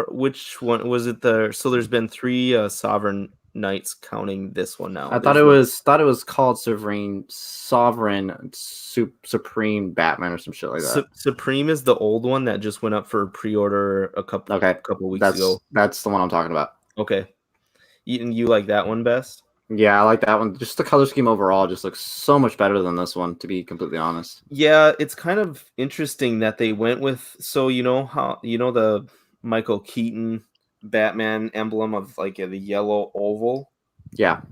which one was it? So there's been 3 Sovereign Knights counting this one now. I thought it was called Supreme Batman or some shit like that. Supreme is the old one that just went up for pre-order a couple weeks ago. That's the one I'm talking about. Okay, you like that one best? Yeah, I like that one. Just the color scheme overall just looks so much better than this one, to be completely honest. Yeah, it's kind of interesting that they went with, so how the Michael Keaton Batman emblem of like the yellow oval. Yeah.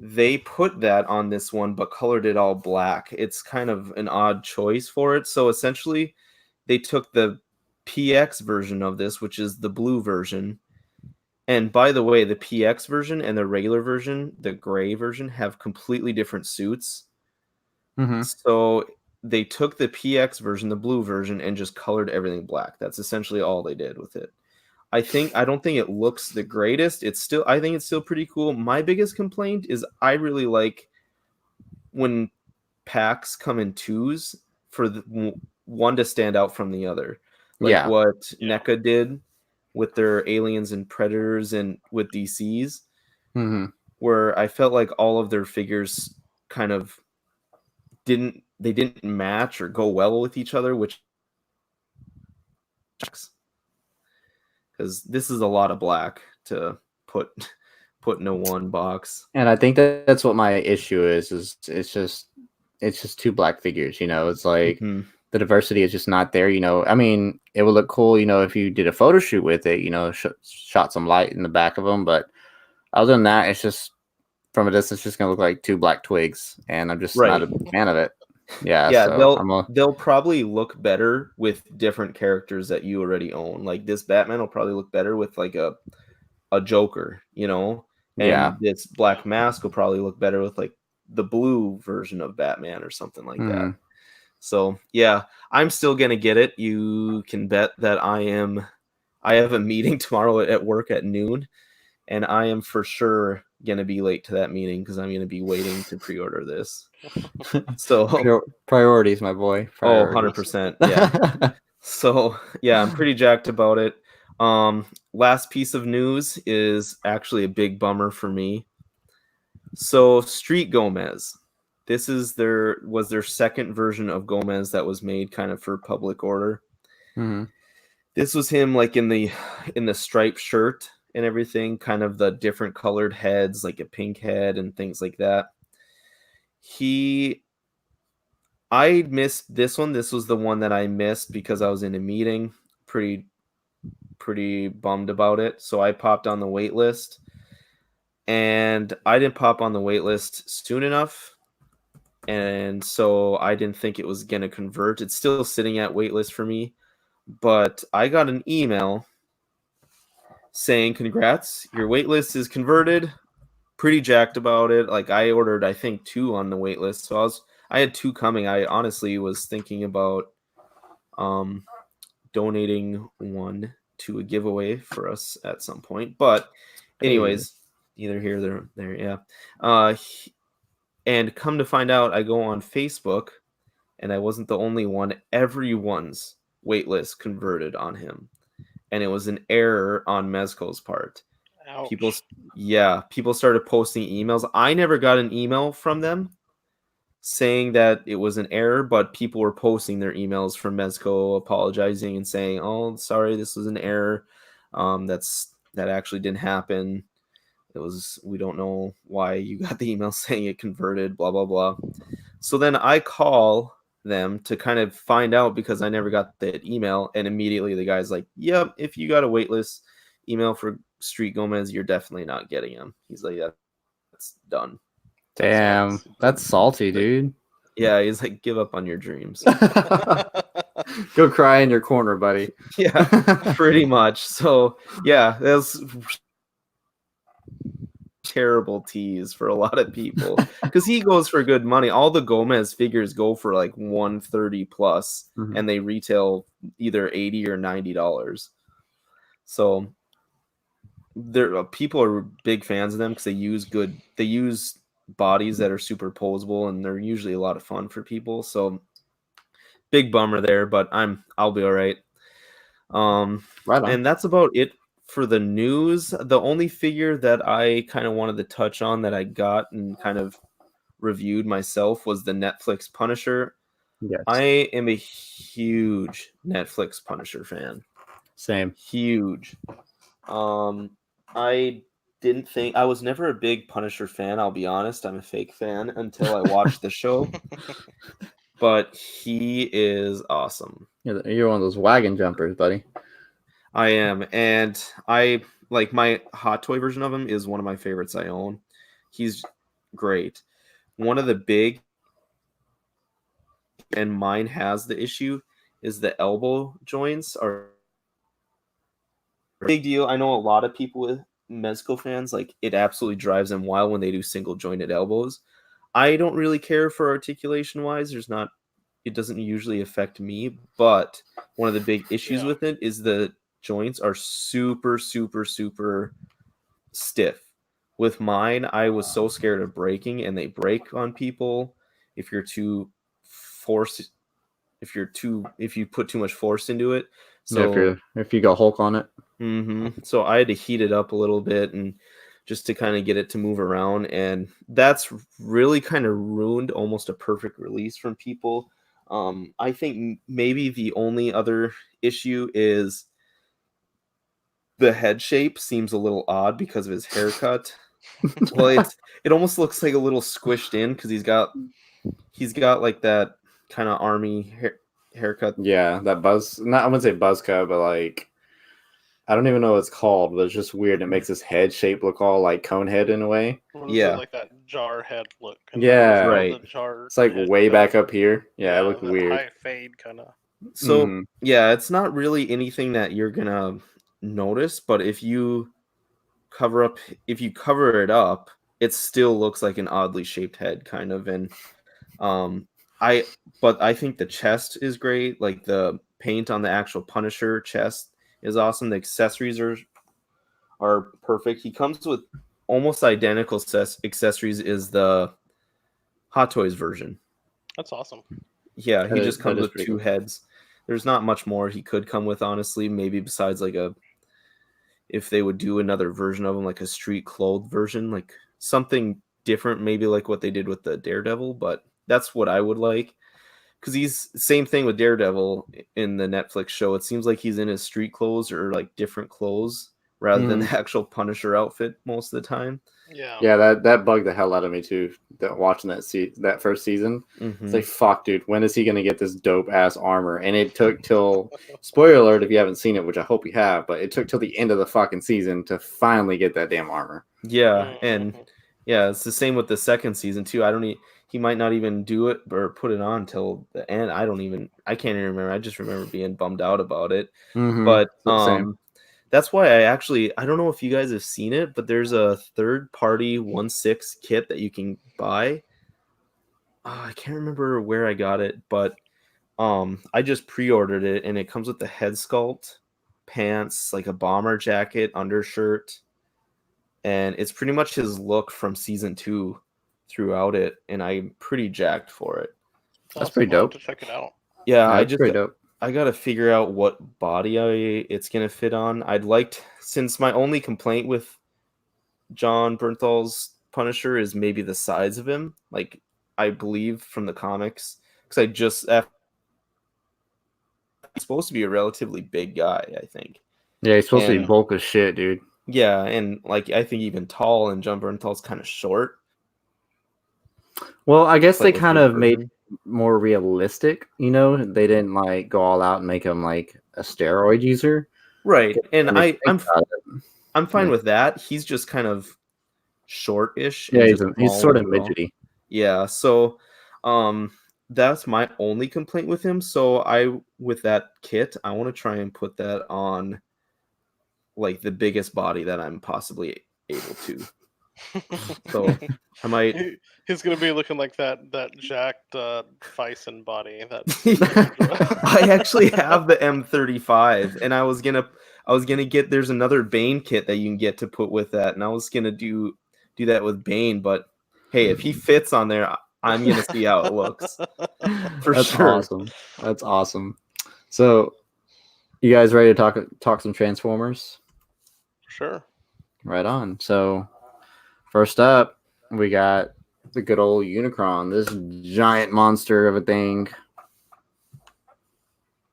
They put that on this one but colored it all black. It's kind of an odd choice for it. So essentially they took the PX version of this, which is the blue version. And by the way, the PX version and the regular version, the gray version, have completely different suits. Mm-hmm. So they took the PX version, the blue version, and just colored everything black. That's essentially all they did with it. I don't think it looks the greatest. I think it's still pretty cool. My biggest complaint is I really like when packs come in twos for one to stand out from the other. Like what NECA did with their Aliens and Predators and with DC's, where I felt like all of their figures kind of didn't match or go well with each other, which because this is a lot of black to put into one box. And I think that's what my issue is it's just two black figures, It's like the diversity is just not there, I mean, it would look cool, if you did a photo shoot with it, shot some light in the back of them, but other than that, it's just from a distance just gonna look like two black twigs, and I'm just not a big fan of it. Yeah, so they'll probably look better with different characters that you already own. Like this Batman will probably look better with like a Joker, and this Black Mask will probably look better with like the blue version of Batman or something like that. So yeah, I'm still gonna get it. You can bet that I have a meeting tomorrow at work at noon, and I am for sure gonna be late to that meeting because I'm gonna be waiting to pre-order this. So priorities, my boy. Priorities. 100%. Yeah. So yeah, I'm pretty jacked about it. Last piece of news is actually a big bummer for me. So Street Gomez, this is their second version of Gomez that was made kind of for public order. This was him like in the striped shirt and everything, kind of the different colored heads, like a pink head and things like that. I missed this one. This was the one that I missed because I was in a meeting. Pretty bummed about it. So I popped on the wait list, and I didn't pop on the wait list soon enough. And so I didn't think it was going to convert. It's still sitting at wait list for me, but I got an email saying, congrats, your wait list is converted. Pretty jacked about it. Like I ordered, I think 2 on the wait list. So I had 2 coming. I honestly was thinking about donating 1 to a giveaway for us at some point. But anyways, either here or there, yeah. And come to find out, I go on Facebook, and I wasn't the only one. Everyone's waitlist converted on him, and it was an error on Mezco's part. Ouch. People started posting emails. I never got an email from them saying that it was an error, but people were posting their emails from Mezco apologizing and saying, "Oh, sorry, this was an error. That actually didn't happen. We don't know why you got the email saying it converted, blah blah blah." So then I call them to kind of find out because I never got that email, and immediately the guy's like, "Yep, if you got a waitlist email for Street Gomez, you're definitely not getting him." He's like, "Yeah, that's done." Damn, that's salty, dude. Yeah, he's like, "Give up on your dreams." Go cry in your corner, buddy. Yeah, pretty much. So yeah, that's terrible tease for a lot of people because he goes for good money. All the Gomez figures go for like 130 plus, and they retail either $80 or $90. So people are big fans of them because they use bodies that are superposable, and they're usually a lot of fun for people. So big bummer there, but I'll be all right. Right on. And that's about it for the news. The only figure that I kind of wanted to touch on that I got and kind of reviewed myself was the Netflix Punisher. Yes. I am a huge Netflix Punisher fan. Same. Huge. I didn't think I was never a big Punisher fan, I'll be honest. I'm a fake fan until I watched the show. But he is awesome. You're one of those wagon jumpers, buddy. I am, and I like my hot toy version of him is one of my favorites I own. He's great. One of the big, and mine has the issue, is the elbow joints are a big deal. I know a lot of people with Mezco fans, like it absolutely drives them wild when they do single jointed elbows. I don't really care for articulation wise. It doesn't usually affect me, but one of the big issues with it is the joints are super, super, super stiff. With mine, I was so scared of breaking, and they break on people if you put too much force into it. So if you go Hulk on it. So I had to heat it up a little bit and just to kind of get it to move around, and that's really kind of ruined almost a perfect release from people. I think maybe the only other issue is the head shape seems a little odd because of his haircut. Well, it almost looks like a little squished in because he's got like that kind of army haircut. Yeah, that buzz. Not I wouldn't say buzz cut, but like I don't even know what it's called, but it's just weird. It makes his head shape look all like cone head in a way. Like that jar head look. Yeah, right. It's like way back up here. Yeah, it looked weird. High fade kind of. So yeah, it's not really anything that you're gonna notice, but if you cover it up, it still looks like an oddly shaped head kind of. And I think the chest is great. Like the paint on the actual Punisher chest is awesome. The accessories are perfect. He comes with almost identical accessories as the Hot Toys version. That's awesome. Yeah, he just comes with two heads. There's not much more he could come with, honestly. Maybe besides like if they would do another version of him, like a street clothed version, like something different, maybe like what they did with the Daredevil. But that's what I would like, because he's same thing with Daredevil in the Netflix show. It seems like he's in his street clothes or like different clothes rather than the actual Punisher outfit most of the time. Yeah, that bugged the hell out of me too. Watching that first season, it's like, fuck, dude, when is he gonna get this dope ass armor? And it took till spoiler alert if you haven't seen it, which I hope you have, but it took till the end of the fucking season to finally get that damn armor. Yeah, and yeah, it's the same with the second season too. He might not even do it or put it on till the end. I can't even remember. I just remember being bummed out about it. But that's why I don't know if you guys have seen it, but there's a third-party 1/6 kit that you can buy. I can't remember where I got it, but I just pre-ordered it, and it comes with the head sculpt, pants, like a bomber jacket, undershirt, and it's pretty much his look from season 2. throughout it, and I'm pretty jacked for it. That's Awesome. pretty I'll have dope. to check it out. Yeah, That's pretty dope. I gotta figure out what body it's gonna fit on. Since my only complaint with John Bernthal's Punisher is maybe the size of him. Like, I believe from the comics, because he's supposed to be a relatively big guy, I think. Yeah, he's supposed to be And bulk as shit, dude. yeah, and like I think even tall, and John Bernthal's kind of short. Well, I guess they Like, kind of made it more realistic. You know, they didn't like go all out and make him like a steroid user. right, and And if you think about it, I'm fine yeah. with that. He's just kind of short-ish. Yeah, And he's, just he's small sort of overall. midgety. Yeah, so that's my only complaint with him. So with that kit, I want to try and put that on like the biggest body that I'm possibly able to. So I might He's gonna be looking like that jacked Fison body. I actually have the M35, and I was gonna get, there's another Bane kit that you can get to put with that, and I was gonna do that with Bane, but hey, if he fits on there, I'm gonna see how it looks. For That's sure. awesome. That's awesome. So, you guys ready to talk some Transformers? Sure. Right on. So, first up, we got the good old Unicron, this giant monster of a thing.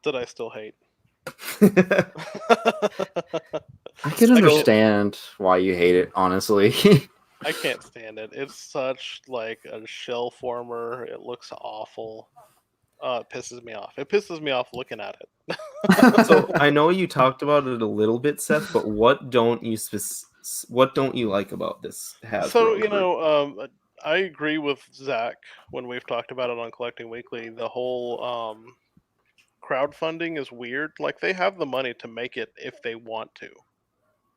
That I still hate. I can understand why you hate it, honestly. I can't stand it. It's such like a shell former. It looks awful. It pisses me off. It pisses me off looking at it. So I know you talked about it a little bit, Seth, but what don't you like about this Hasbro? So I agree with Zach when we've talked about it on Collecting Weekly. The whole crowdfunding is weird. Like, they have the money to make it if they want to.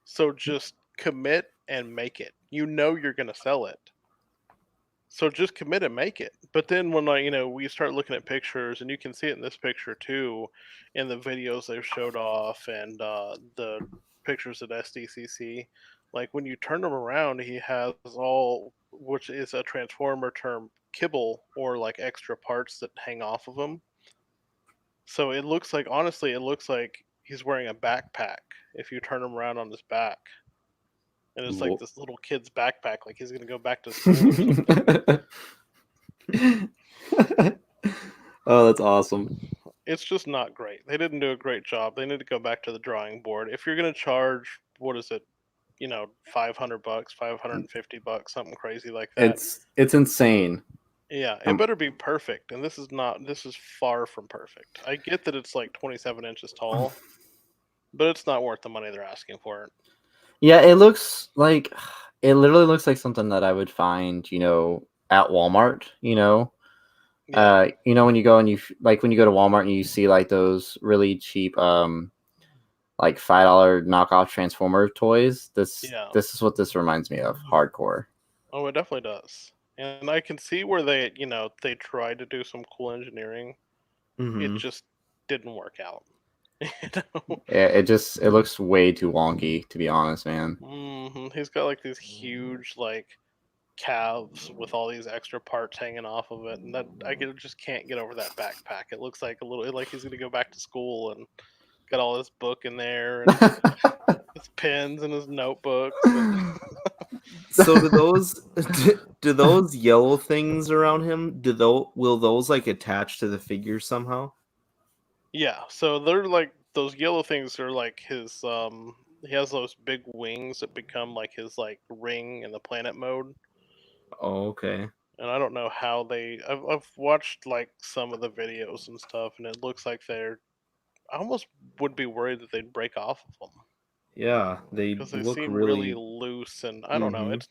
So just commit and make it. You know you're going to sell it. So just commit and make it. But then when we start looking at pictures, and you can see it in this picture too, in the videos they've showed off, and the pictures at SDCC, like when you turn him around, he has all, which is a Transformer term, kibble, or like extra parts that hang off of him. So it looks like, honestly, it looks like he's wearing a backpack if you turn him around on his back. And it's like this little kid's backpack, like he's going to go back to school or something. Oh, that's awesome. It's just not great. They didn't do a great job. They need to go back to the drawing board. If you're going to charge, what is it, $500, $550, something crazy like that. It's insane. Yeah, it better be perfect, and this is far from perfect. I get that it's like 27 inches tall, but it's not worth the money they're asking for it. Yeah, it literally looks like something that I would find, at Walmart, Yeah. when you go and when you go to Walmart and you see like those really cheap like $5 knockoff Transformer toys. This is what this reminds me of, hardcore. Oh, it definitely does. And I can see where they tried to do some cool engineering. Mm-hmm. It just didn't work out. Yeah, it looks way too wonky, to be honest, man. Mm-hmm. He's got like these huge like calves with all these extra parts hanging off of it, and that just can't get over that backpack. It looks like like he's gonna go back to school and got all this book in there and his pens and his notebooks. So do those yellow things around him? Will those like attach to the figure somehow? Yeah, so they're like, those yellow things are like his he has those big wings that become like his like ring in the planet mode. Oh, okay. And I don't know how I've watched like some of the videos and stuff, and it looks like I almost would be worried that they'd break off of them. Yeah, they Because they look seem really loose, and I don't know. It's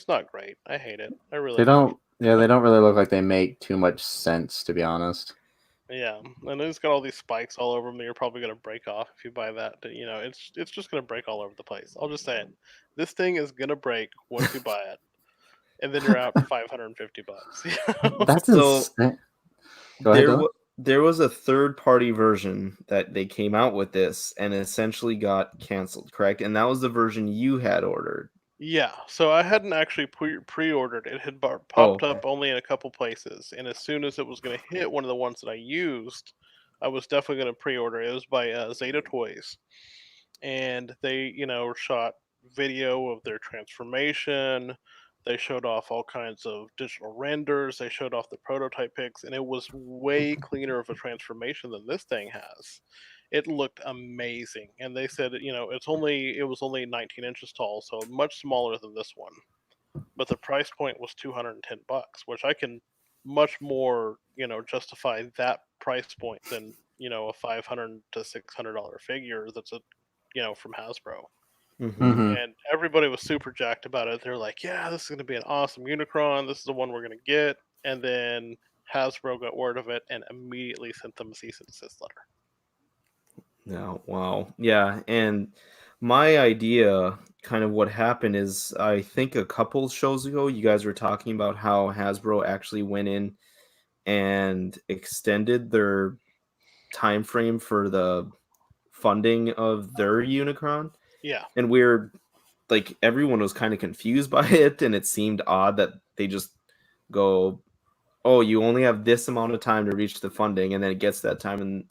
not great. I hate it. I really They don't. Yeah, they don't really look like they make too much sense, to be honest. Yeah, and it's got all these spikes all over them that you're probably gonna break off if you buy that. It's just gonna break all over the place. I'll just say it. This thing is gonna break once you buy it, and then you're out $550. That's So insane. Go ahead, Dylan. there was a third-party version that they came out with this and essentially got canceled, correct? And that was the version you had ordered. Yeah, so I hadn't actually pre-ordered. It had Oh, popped up only in a couple places, and as soon as it was going to hit one of the ones that I used, I was definitely going to pre-order. It was by Zeta Toys, and they, shot video of their transformation. They showed off all kinds of digital renders. They showed off the prototype pics, and it was way cleaner of a transformation than this thing has. It looked amazing, and they said, it was only 19 inches tall, so much smaller than this one. But the price point was $210, which I can much more, justify that price point than a $500 to $600 figure that's from Hasbro. mm-hmm. Mm-hmm. And everybody was super jacked about it. They're like, "Yeah, this is going to be an awesome Unicron. This is the one we're going to get." And then Hasbro got word of it and immediately sent them a cease and desist letter. No, wow. Yeah, and my idea, kind of what happened is, I think a couple shows ago, you guys were talking about how Hasbro actually went in and extended their time frame for the funding of their Unicron, Yeah, and we're like, everyone was kind of confused by it, and it seemed odd that they just go, "Oh, you only have this amount of time to reach the funding," and then it gets that time,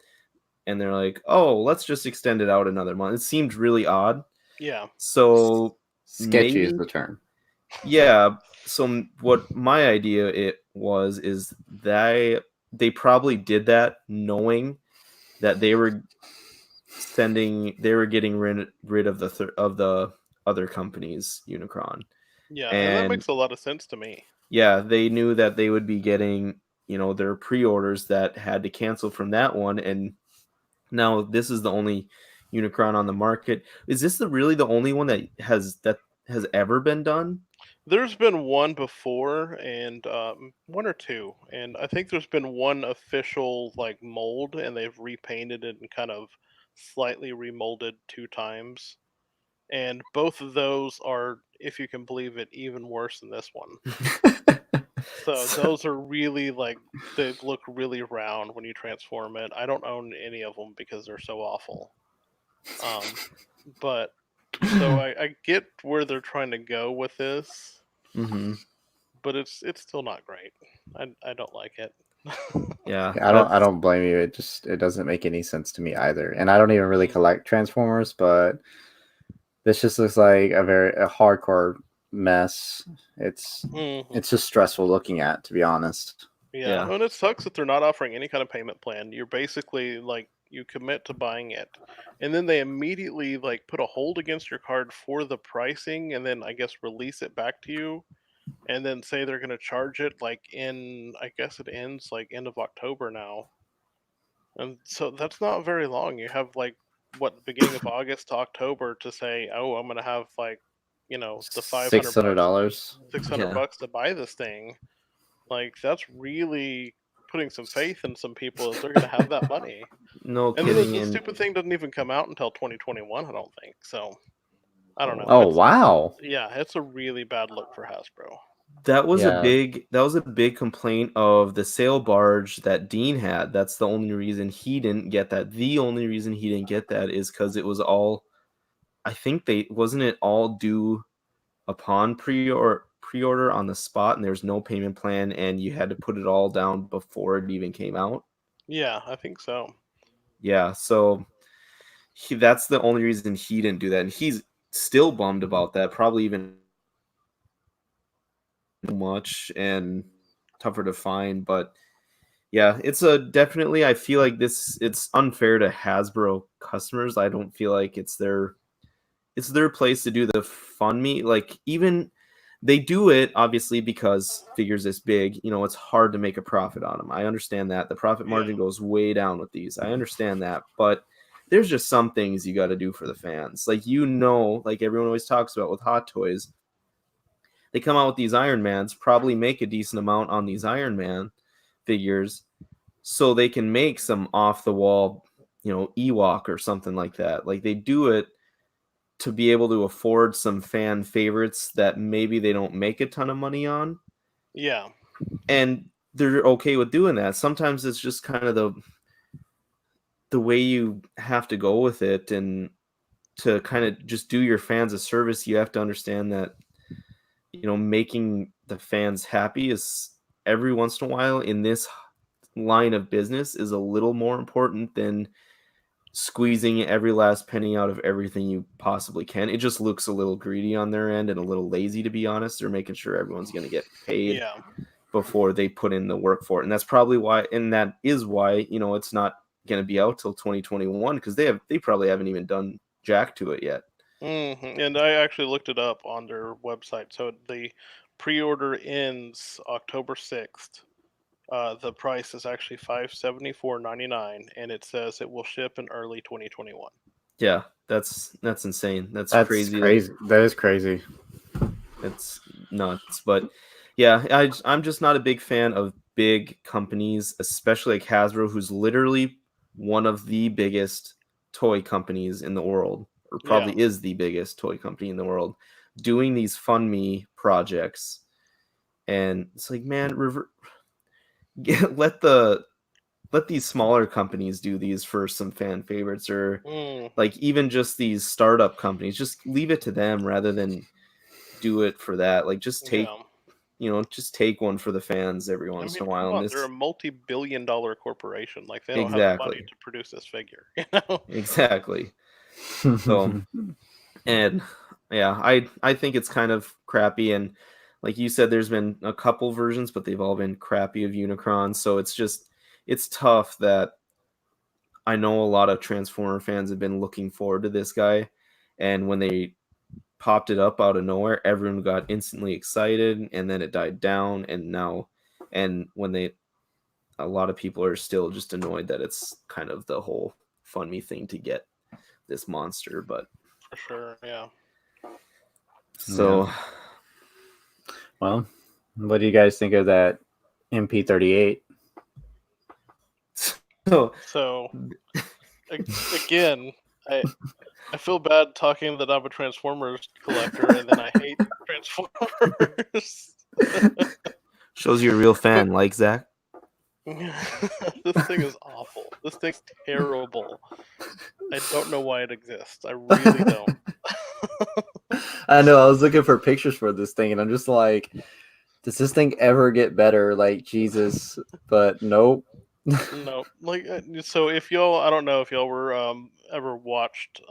and they're like, "Oh, let's just extend it out another month." It seemed really odd. yeah, So Sketchy is maybe, the term. yeah. So what my idea it was is they probably did that knowing that they were getting rid of of the other company's Unicron, yeah. And that and makes a lot of sense to me. yeah, they knew that they would be getting, their pre-orders that had to cancel from that one, and now this is the only Unicron on the market. Is this really the only one that has ever been done? There's been one before, and one or two, and I think there's been one official like mold, and they've repainted it and kind of slightly remolded two times. And both of those are, if you can believe it, even worse than this one. So So- those are really like they look really round when you transform it. I don't own any of them because they're so awful. Um, but so I get where they're trying to go with this, Mhm. but it's still not great. I don't like it. Yeah, Yeah, I don't blame you. It doesn't make any sense to me either. And I don't even really collect Transformers, but this just looks like a hardcore mess. Mhm. It's just stressful looking at, to be honest. Yeah, yeah. and it sucks that they're not offering any kind of payment plan. You're basically like you commit to buying it, and then they immediately like put a hold against your card for the pricing, and then I guess release it back to you, and then say they're going to charge it like in I guess it ends like end of October now, and so that's not very long. You have like what the beginning of August to October to say, oh, I'm going to have like the five Six hundred hundred bucks, dollars. six hundred Yeah. bucks to buy this thing. Like that's really putting some faith in some people that they're going to have that money. No And then kidding. the And stupid thing doesn't even come out until 2021, I don't think. So I don't oh, know. Oh It's wow. yeah, it's a really bad look for Hasbro. Yeah. that was a big complaint of the sail barge that Dean had. That's the only reason he didn't get that. The only reason he didn't get that is because it was all, I think they wasn't it all due upon pre-order on the spot, and there's no payment plan, and you had to put it all down before it even came out. Yeah, I think so. Yeah, so that's the only reason he didn't do that, and he's still bummed about that. Probably even much and tougher to find, but yeah, it's a definitely. I feel like it's unfair to Hasbro customers. I don't feel like it's their place to do the fund me. Like, even they do it obviously because figures this big, it's hard to make a profit on them. I understand that. The profit Yeah. margin goes way down with these. I understand that, but there's just some things you got to do for the fans. Like, like everyone always talks about with Hot Toys, they come out with these Iron Mans, probably make a decent amount on these Iron Man figures so they can make some off the wall, Ewok or something like that. Like, they do it to be able to afford some fan favorites that maybe they don't make a ton of money on, Yeah. and they're okay with doing that. Sometimes it's just kind of the way you have to go with it, and to kind of just do your fans a service, you have to understand that making the fans happy is every once in a while in this line of business is a little more important than squeezing every last penny out of everything you possibly can. It just looks a little greedy on their end and a little lazy, to be honest. They're making sure everyone's going to get paid Yeah. before they put in the work for it. And that's probably why, and that is why, it's not going to be out till 2021 because they probably haven't even done jack to it yet. And I actually looked it up on their website. So the pre-order ends October 6th. The price is actually $574.99, and it says it will ship in early 2021. Yeah, that's insane. That's crazy. That is crazy. It's nuts. But yeah, I'm just not a big fan of big companies, especially like Hasbro, who's literally one of the biggest toy companies in the world, or probably is the biggest toy company in the world, doing these Fund Me projects. And it's like, man, let these smaller companies do these for some fan favorites, or like even just these startup companies. Just leave it to them rather than do it for that. Like just take just take one for the fans every once in a while. Come on, And they're a multi-billion-dollar corporation. Like they don't have the money to produce this figure. Exactly. So, and yeah, I think it's kind of crappy. And like you said, there's been a couple versions, but they've all been crappy of Unicron. So it's tough that I know a lot of Transformer fans have been looking forward to this guy, and when they popped it up out of nowhere, everyone got instantly excited, and then it died down, and when a lot of people are still just annoyed that it's kind of the whole Fund Me thing to get this monster, but for sure, yeah. So, well, what do you guys think of that MP38? So again, I feel bad talking that I'm a Transformers collector, and then I hate Transformers. Shows you're a real fan, like Zach. This thing is awful. This thing's terrible. I don't know why it exists. I really don't. I know. I was looking for pictures for this thing, and I'm just like, does this thing ever get better? Like, Jesus. But nope. No. Like, so if y'all, I don't know if y'all were ever watched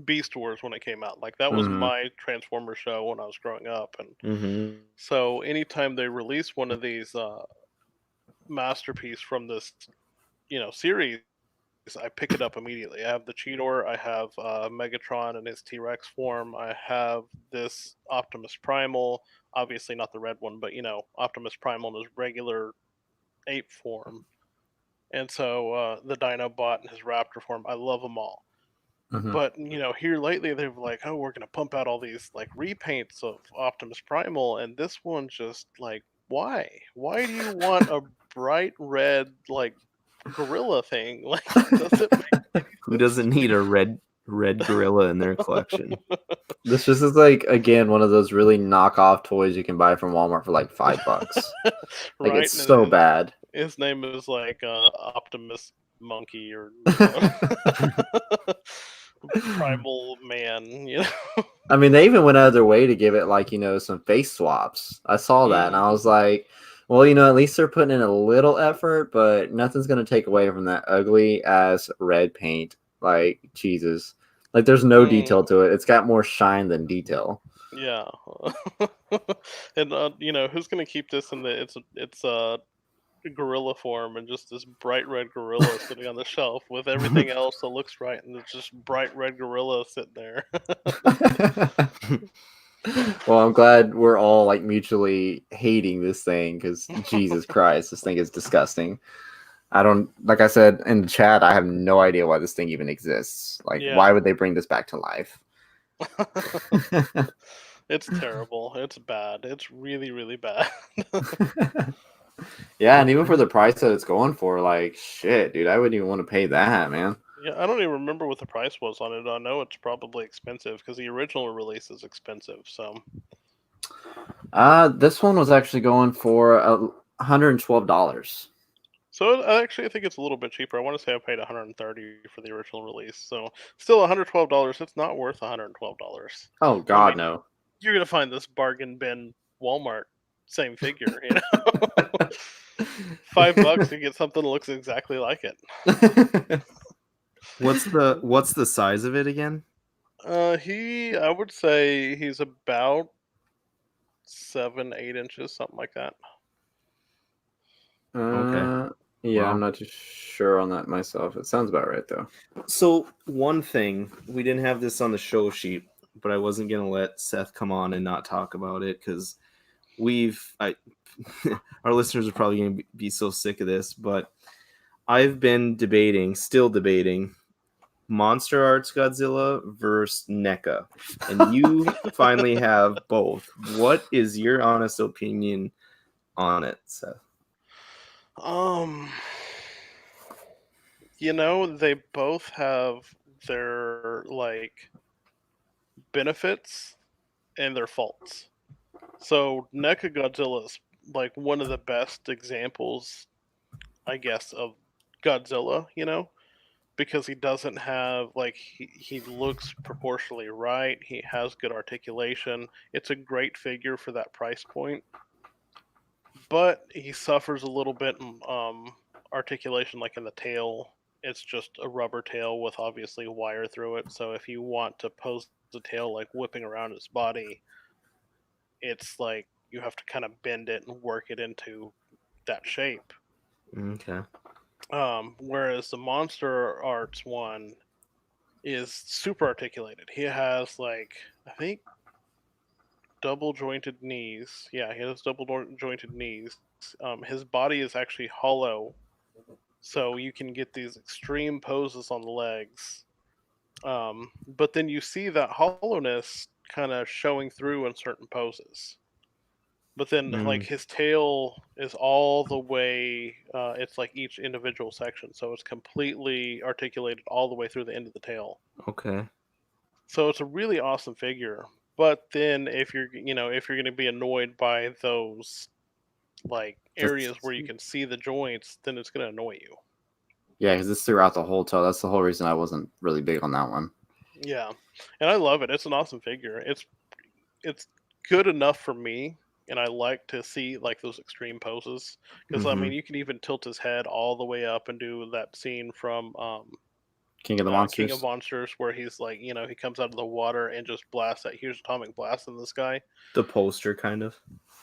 Beast Wars when it came out. Like, that was my Transformer show when I was growing up. And so anytime they release one of these masterpiece from this, series, I pick it up immediately. I have the Cheetor, I have Megatron in his T-Rex form, I have this Optimus Primal, obviously not the red one, but Optimus Primal in his regular ape form, and so the Dinobot in his Raptor form. I love them all. But here lately they've like, oh, we're gonna pump out all these like repaints of Optimus Primal, and this one just like, why? Why do you want a bright red like gorilla thing? Like, who doesn't need a red gorilla in their collection? This just is like, again, one of those really knockoff toys you can buy from Walmart for like $5. Like, right? it's so bad. His name is like Optimus Monkey or Primal Man. I mean, they even went out of their way to give it like, some face swaps. I saw that and I was like, well, at least they're putting in a little effort, but nothing's going to take away from that ugly ass red paint. Like, Jesus. Like, there's no detail to it. It's got more shine than detail. Yeah. And who's going to keep this in it's gorilla form and just this bright red gorilla sitting on the shelf with everything else that looks right, and it's just bright red gorilla sitting there. Well, I'm glad we're all like mutually hating this thing because Jesus Christ, this thing is disgusting. I don't, like I said in the chat, I have no idea why this thing even exists. Like, why would they bring this back to life? It's terrible. It's bad. It's really, really bad. Yeah, and even for the price that it's going for, like, shit, dude, I wouldn't even want to pay that, man. Yeah, I don't even remember what the price was on it. I know it's probably expensive because the original release is expensive. So, this one was actually going for $112. So I think it's a little bit cheaper. I want to say I paid $130 for the original release. So still $112. It's not worth $112. Oh God, no. you're gonna find this bargain bin Walmart same figure. You know, $5 you get something that looks exactly like it. What's the size of it again? I would say he's about 7, 8 inches, something like that. Okay. Yeah, Wow. I'm not too sure on that myself. It sounds about right though. So one thing, we didn't have this on the show sheet, but I wasn't gonna let Seth come on and not talk about it because our listeners are probably gonna be so sick of this, but I've been still debating Monster Arts Godzilla versus NECA, and you finally have both. What is your honest opinion on it, Seth? Um, they both have their benefits and their faults. So NECA Godzilla is like one of the best examples, I guess, of Godzilla. Because he doesn't have he looks proportionally right. He has good articulation. It's a great figure for that price point, but he suffers a little bit in articulation, like in the tail. It's just a rubber tail with obviously wire through it. So if you want to pose the tail like whipping around his body, it's like you have to kind of bend it and work it into that shape. Okay. Whereas the Monster Arts one is super articulated. He has I think double jointed knees. Yeah, he has double jointed knees. His body is actually hollow, so you can get these extreme poses on the legs. But then you see that hollowness kind of showing through in certain poses. But then, Mm, his tail is all the way. It's like each individual section, so it's completely articulated all the way through the end of the tail. okay. So it's a really awesome figure. But then if you're going to be annoyed by those areas That's where you can see the joints, then it's going to annoy you. yeah, because it's throughout the whole toe. That's the whole reason I wasn't really big on that one. Yeah. And I love it. It's an awesome figure. It's good enough for me, and I like to see those extreme poses because I Mm-hmm. mean, you can even tilt his head all the way up and do that scene from King of the King of Monsters. Monsters where he's he comes out of the water and just blasts that huge atomic blast in the sky. The poster, kind of.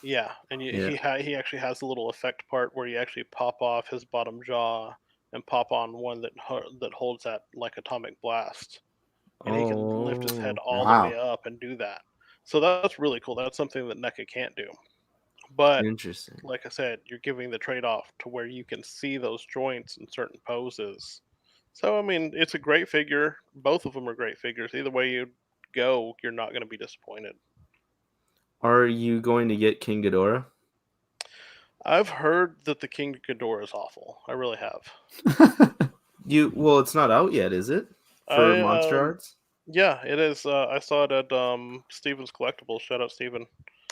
Yeah, and Yeah. he actually has a little effect part where you actually pop off his bottom jaw and pop on one that holds that atomic blast, and he can lift his head Oh, all the way Wow. up and do that. So that's really cool. That's something that NECA can't do. But interesting. like I said, you're giving the trade off to where you can see those joints in certain poses. So I mean, it's a great figure. Both of them are great figures. Either way you go, you're not going to be disappointed. Are you going to get King Ghidorah? I've heard that the King Ghidorah is awful. I really have. Well, it's not out yet, is it? For I Monster Arts? Yeah, it is. I saw it at Steven's Collectibles. Shout out Steven.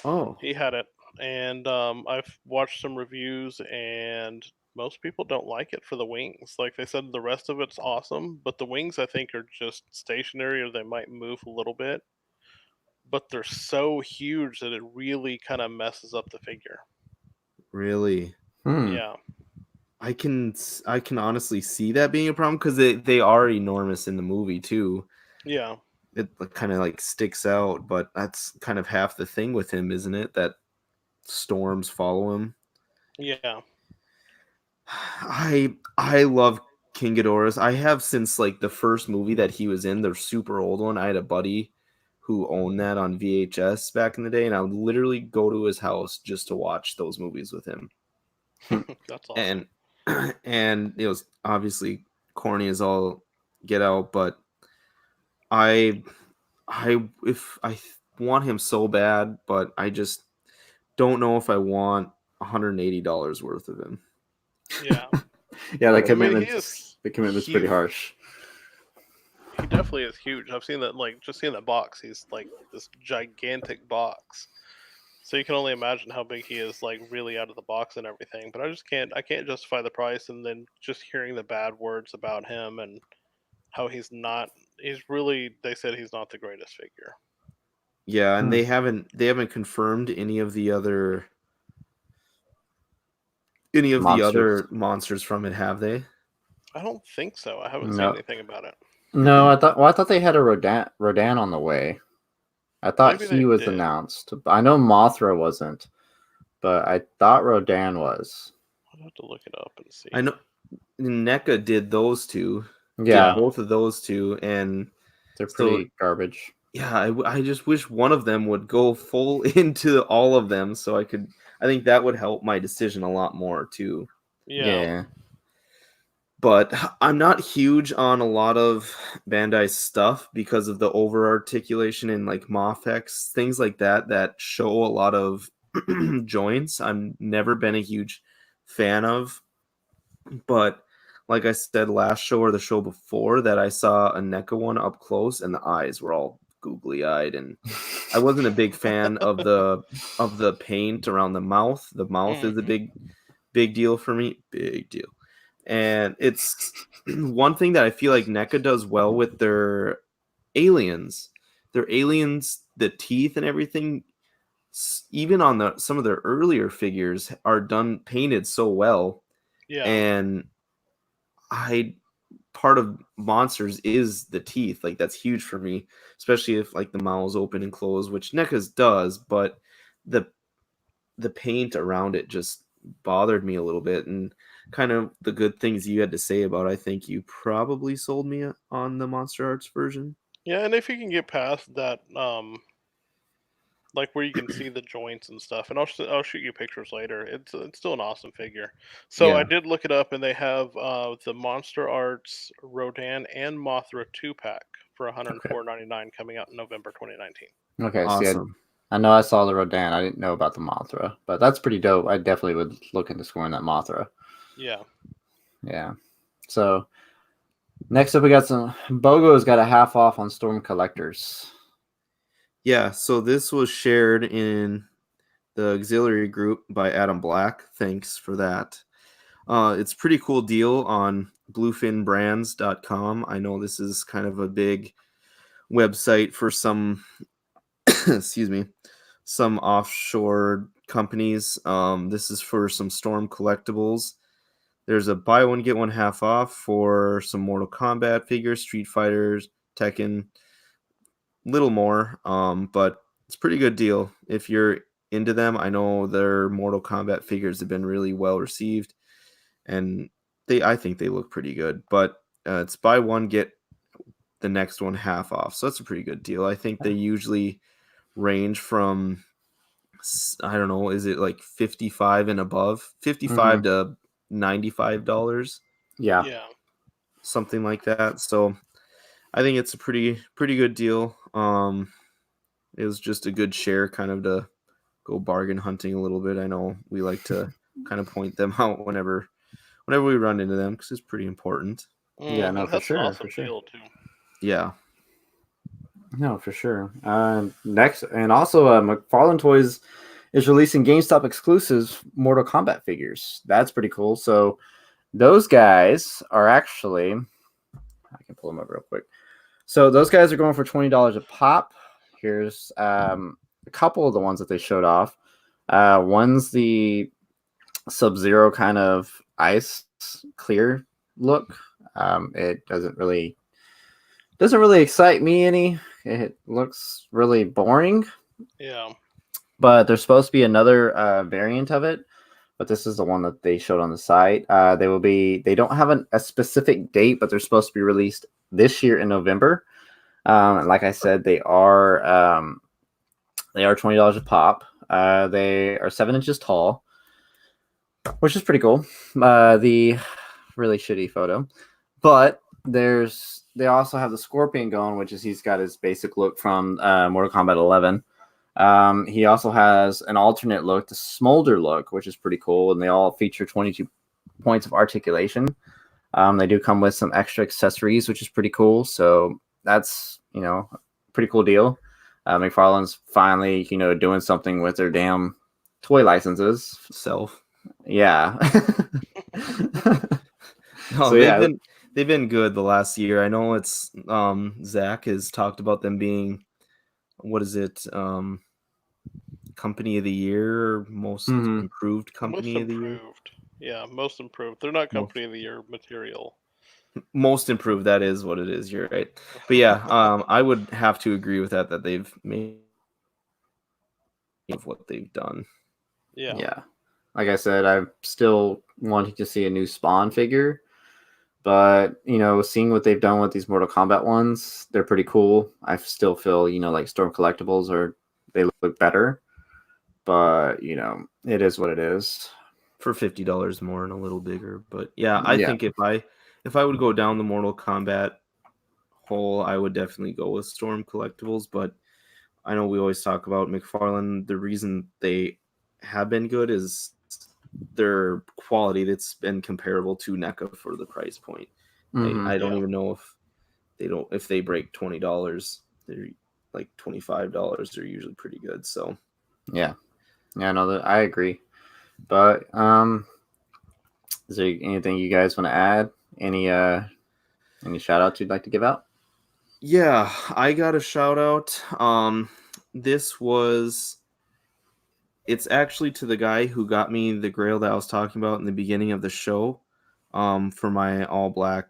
Oh, He had it, and I've watched some reviews, and most people don't like it for the wings. Like they said, the rest of it's awesome, but the wings I think are just stationary, or they might move a little bit. But they're so huge that it really kind of messes up the figure. really? Hmm. Yeah, I can honestly see that being a problem because they are enormous in the movie too. yeah, It kind of like sticks out, but that's kind of half the thing with him, isn't it? That storms follow him. yeah. I love King Ghidorahs. I have since like the first movie that he was in, the super old one. I had a buddy who owned that on VHS back in the day, and I would literally go to his house just to watch those movies with him. That's awesome. And and it was obviously corny as all get out, but I if I want him so bad, but I just don't know if I want $180 worth of him. Yeah, Yeah, What I mean he is the commitment's pretty huge. harsh. He definitely is huge. I've seen that, just seeing that box. He's like this gigantic box. So you can only imagine how big he is, like really out of the box and everything. But I just can't. I can't justify the price, and then just hearing the bad words about him and how he's not. He's really. They said he's not the greatest figure. Yeah, and they haven't confirmed any of the other Monsters. monsters from it, have they? I don't think so. I haven't seen No, anything about it. no. I thought they had a Rodan on the way. I thought Maybe he they was did. announced. I know Mothra wasn't, but I thought Rodan was. I'll have to look it up and see. I know NECA did those two. Yeah, Did both of those two, and they're so pretty garbage. yeah, I just wish one of them would go full into all of them, so I think that would help my decision a lot more too. Yeah. But I'm not huge on a lot of Bandai stuff because of the over articulation and like Mofex, things like that show a lot of joints. I've never been a huge fan of. But like I said last show or the show before, that I saw a NECA one up close and the eyes were all googly eyed, and I wasn't a big fan of the paint around the mouth. The mouth is a big deal for me. Big deal. And it's one thing that I feel like NECA does well with their aliens. Their aliens, the teeth and everything, even on some of their earlier figures, are done painted so well. Yeah. And part of monsters is the teeth. Like that's huge for me, especially if like the mouths open and close, which NECA's does, but the paint around it just bothered me a little bit. And kind of the good things you had to say about, I think you probably sold me on the Monster Arts version. Yeah, and if you can get past that, like where you can see the joints and stuff, and I'll shoot you pictures later. It's still an awesome figure. So Yeah. I did look it up, and they have the Monster Arts Rodan and Mothra 2-pack for $104.99 coming out in November 2019. Okay, Awesome. see, I know I saw the Rodan. I didn't know about the Mothra, but that's pretty dope. I definitely would look into scoring that Mothra. Yeah. Yeah. So next up, we got BOGO's got a half off on Storm Collectors. Yeah, so this was shared in the auxiliary group by Adam Black. Thanks for that. It's a pretty cool deal on bluefinbrands.com. I know this is kind of a big website for some excuse me, some offshore companies. This is for some Storm collectibles. There's a buy one get one half off for some Mortal Kombat figures, Street Fighters, Tekken, little more. But it's a pretty good deal if you're into them. I know their Mortal Kombat figures have been really well received, and I think they look pretty good. But it's buy one get the next one half off, so that's a pretty good deal. I think they usually range from, I don't know, is it like 55 and above, 55 to $95? Yeah. Something like that. So I think it's a pretty good deal. It was just a good share, kind of to go bargain hunting a little bit. I know we like to kind of point them out whenever we run into them, because it's pretty important. Yeah, no, for That's sure, an awesome for sure. deal too. Yeah. No, for sure. Next, and also McFarlane Toys is releasing GameStop exclusives Mortal Kombat figures. That's pretty cool. So those guys are actually, I can pull them up real quick. So those guys are going for $20 a pop. Here's a couple of the ones that they showed off. One's the Sub-Zero kind of ice clear look. It doesn't really excite me any. It looks really boring. Yeah. But there's supposed to be another variant of it, but this is the one that they showed on the site. They don't have a specific date, but they're supposed to be released this year in November. And like I said, they are $20 a pop. They are 7 inches tall, which is pretty cool. The really shitty photo, but they also have the Scorpion going, which is he's got his basic look from Mortal Kombat 11. He also has an alternate look, the Smolder look, which is pretty cool, and they all feature 22 points of articulation. They do come with some extra accessories, which is pretty cool. So that's, pretty cool deal. McFarlane's finally, doing something with their damn toy licenses. Yeah. No, so, they've been good the last year. I know it's Zach has talked about them being what is it? Company of the year, most improved company of the year. Yeah, most improved. They're not company of the year material. Most improved, that is what it is. You're right. But yeah, I would have to agree with that they've made of what they've done. Yeah. Like I said, I'm still wanting to see a new Spawn figure. But, seeing what they've done with these Mortal Kombat ones, they're pretty cool. I still feel, like Storm Collectibles they look better. But, it is what it is. For $50 more and a little bigger. But yeah, I think if I would go down the Mortal Kombat hole, I would definitely go with Storm Collectibles. But I know we always talk about McFarlane. The reason they have been good is their quality that's been comparable to NECA for the price point. I don't even know if they break $20, they're like $25. They're usually pretty good. So no, I agree. But is there anything you guys want to add? Any shout outs you'd like to give out? Yeah, I got a shout out. It's actually to the guy who got me the grail that I was talking about in the beginning of the show, for my all black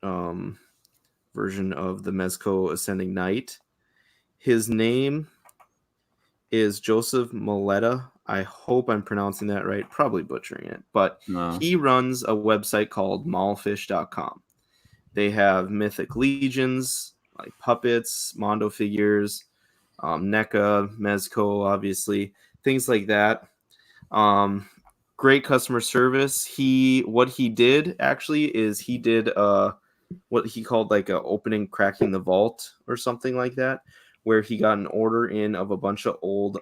version of the Mezco Ascending Knight. His name is Joseph Moletta. I hope I'm pronouncing that right. Probably butchering it. But he runs a website called mallfish.com. They have Mythic Legions, like puppets, Mondo figures, NECA, Mezco, obviously, things like that. Great customer service. What he did actually is he did what he called like a opening cracking the vault or something like that, where he got an order in of a bunch of old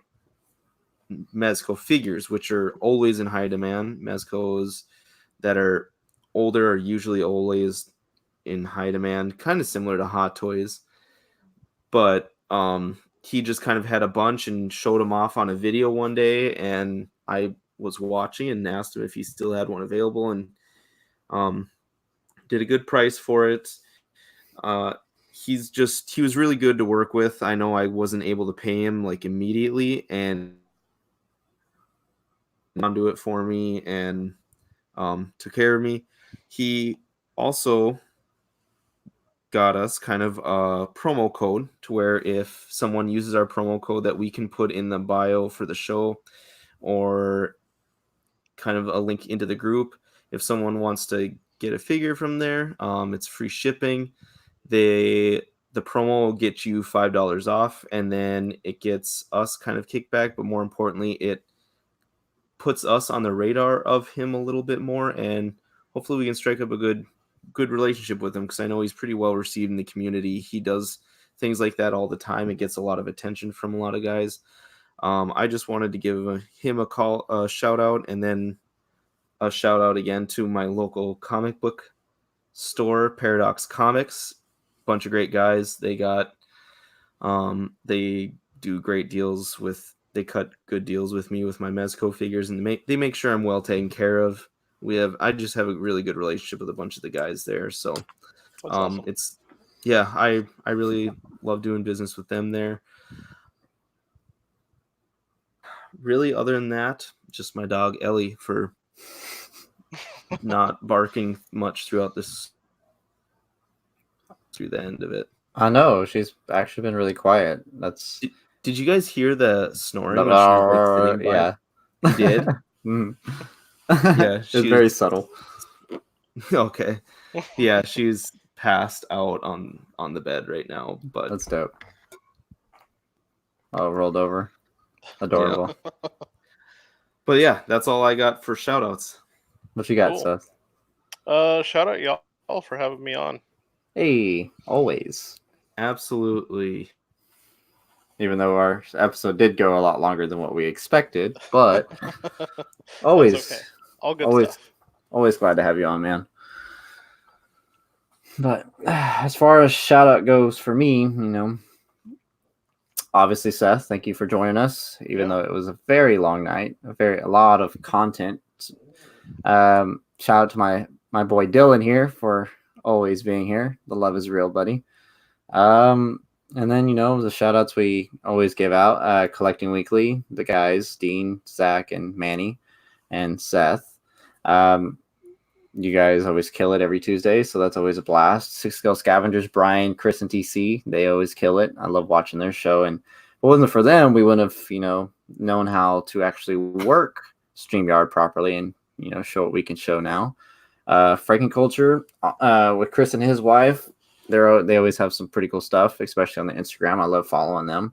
Mezco figures, which are always in high demand. Mezcos that are older are usually always in high demand, kind of similar to Hot Toys. But he just kind of had a bunch and showed them off on a video one day, and I was watching and asked him if he still had one available, and did a good price for it. He was really good to work with. I know I wasn't able to pay him like immediately, and do it for me and took care of me. He also got us kind of a promo code to where if someone uses our promo code that we can put in the bio for the show, or kind of a link into the group, if someone wants to get a figure from there, it's free shipping. The promo will get you $5 off, and then it gets us kind of kickback, but more importantly, it puts us on the radar of him a little bit more, and hopefully we can strike up a good relationship with him, because I know he's pretty well received in the community. He does things like that all the time. It gets a lot of attention from a lot of guys. I just wanted to give him a shout out, and then a shout out again to my local comic book store, Paradox Comics. Bunch of great guys. They do great deals they cut good deals with me with my Mezco figures, and they make sure I'm well taken care of. I just have a really good relationship with a bunch of the guys there. So awesome. I really love doing business with them there. Really, other than that, just my dog Ellie for not barking much through the end of it. I know, she's actually been really quiet. Did you guys hear the snoring when she was like sitting by? Yeah. You did? Yeah, it's very subtle. Okay. Yeah, she's passed out on the bed right now, but that's dope. Oh, rolled over. Adorable. Yeah. But yeah, that's all I got for shout outs. What you got, Seth? Shout out y'all for having me on. Hey, always. Absolutely. Even though our episode did go a lot longer than what we expected, but always, okay. All good stuff. Always glad to have you on, man. But as far as shout out goes for me, obviously, Seth, thank you for joining us, even though it was a very long night, a lot of content. Shout out to my boy Dylan here for always being here. The love is real, buddy. And then, the shout outs we always give out, Collecting Weekly, the guys, Dean, Zach, and Manny, and Seth. You guys always kill it every Tuesday, so that's always a blast. Six Skill Scavengers, Brian, Chris, and TC, they always kill it. I love watching their show. And if it wasn't for them, we wouldn't have, known how to actually work StreamYard properly and, show what we can show now. Franken Culture, with Chris and his wife, they always have some pretty cool stuff, especially on the Instagram. I love following them.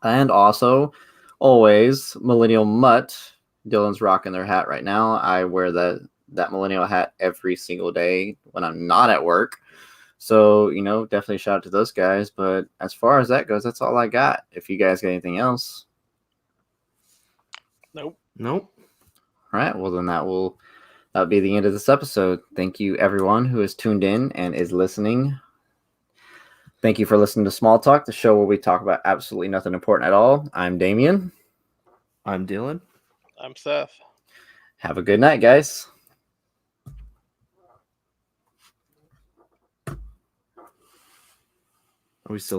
And also, always, Millennial Mutt. Dylan's rocking their hat right now. I wear that millennial hat every single day when I'm not at work. So, definitely shout out to those guys. But as far as that goes, that's all I got. If you guys got anything else. Nope. Nope. All right. Well, then that'll be the end of this episode. Thank you, everyone who has tuned in and is listening. Thank you for listening to Small Talk, the show where we talk about absolutely nothing important at all. I'm Damien. I'm Dylan. I'm Seth. Have a good night, guys. Are we still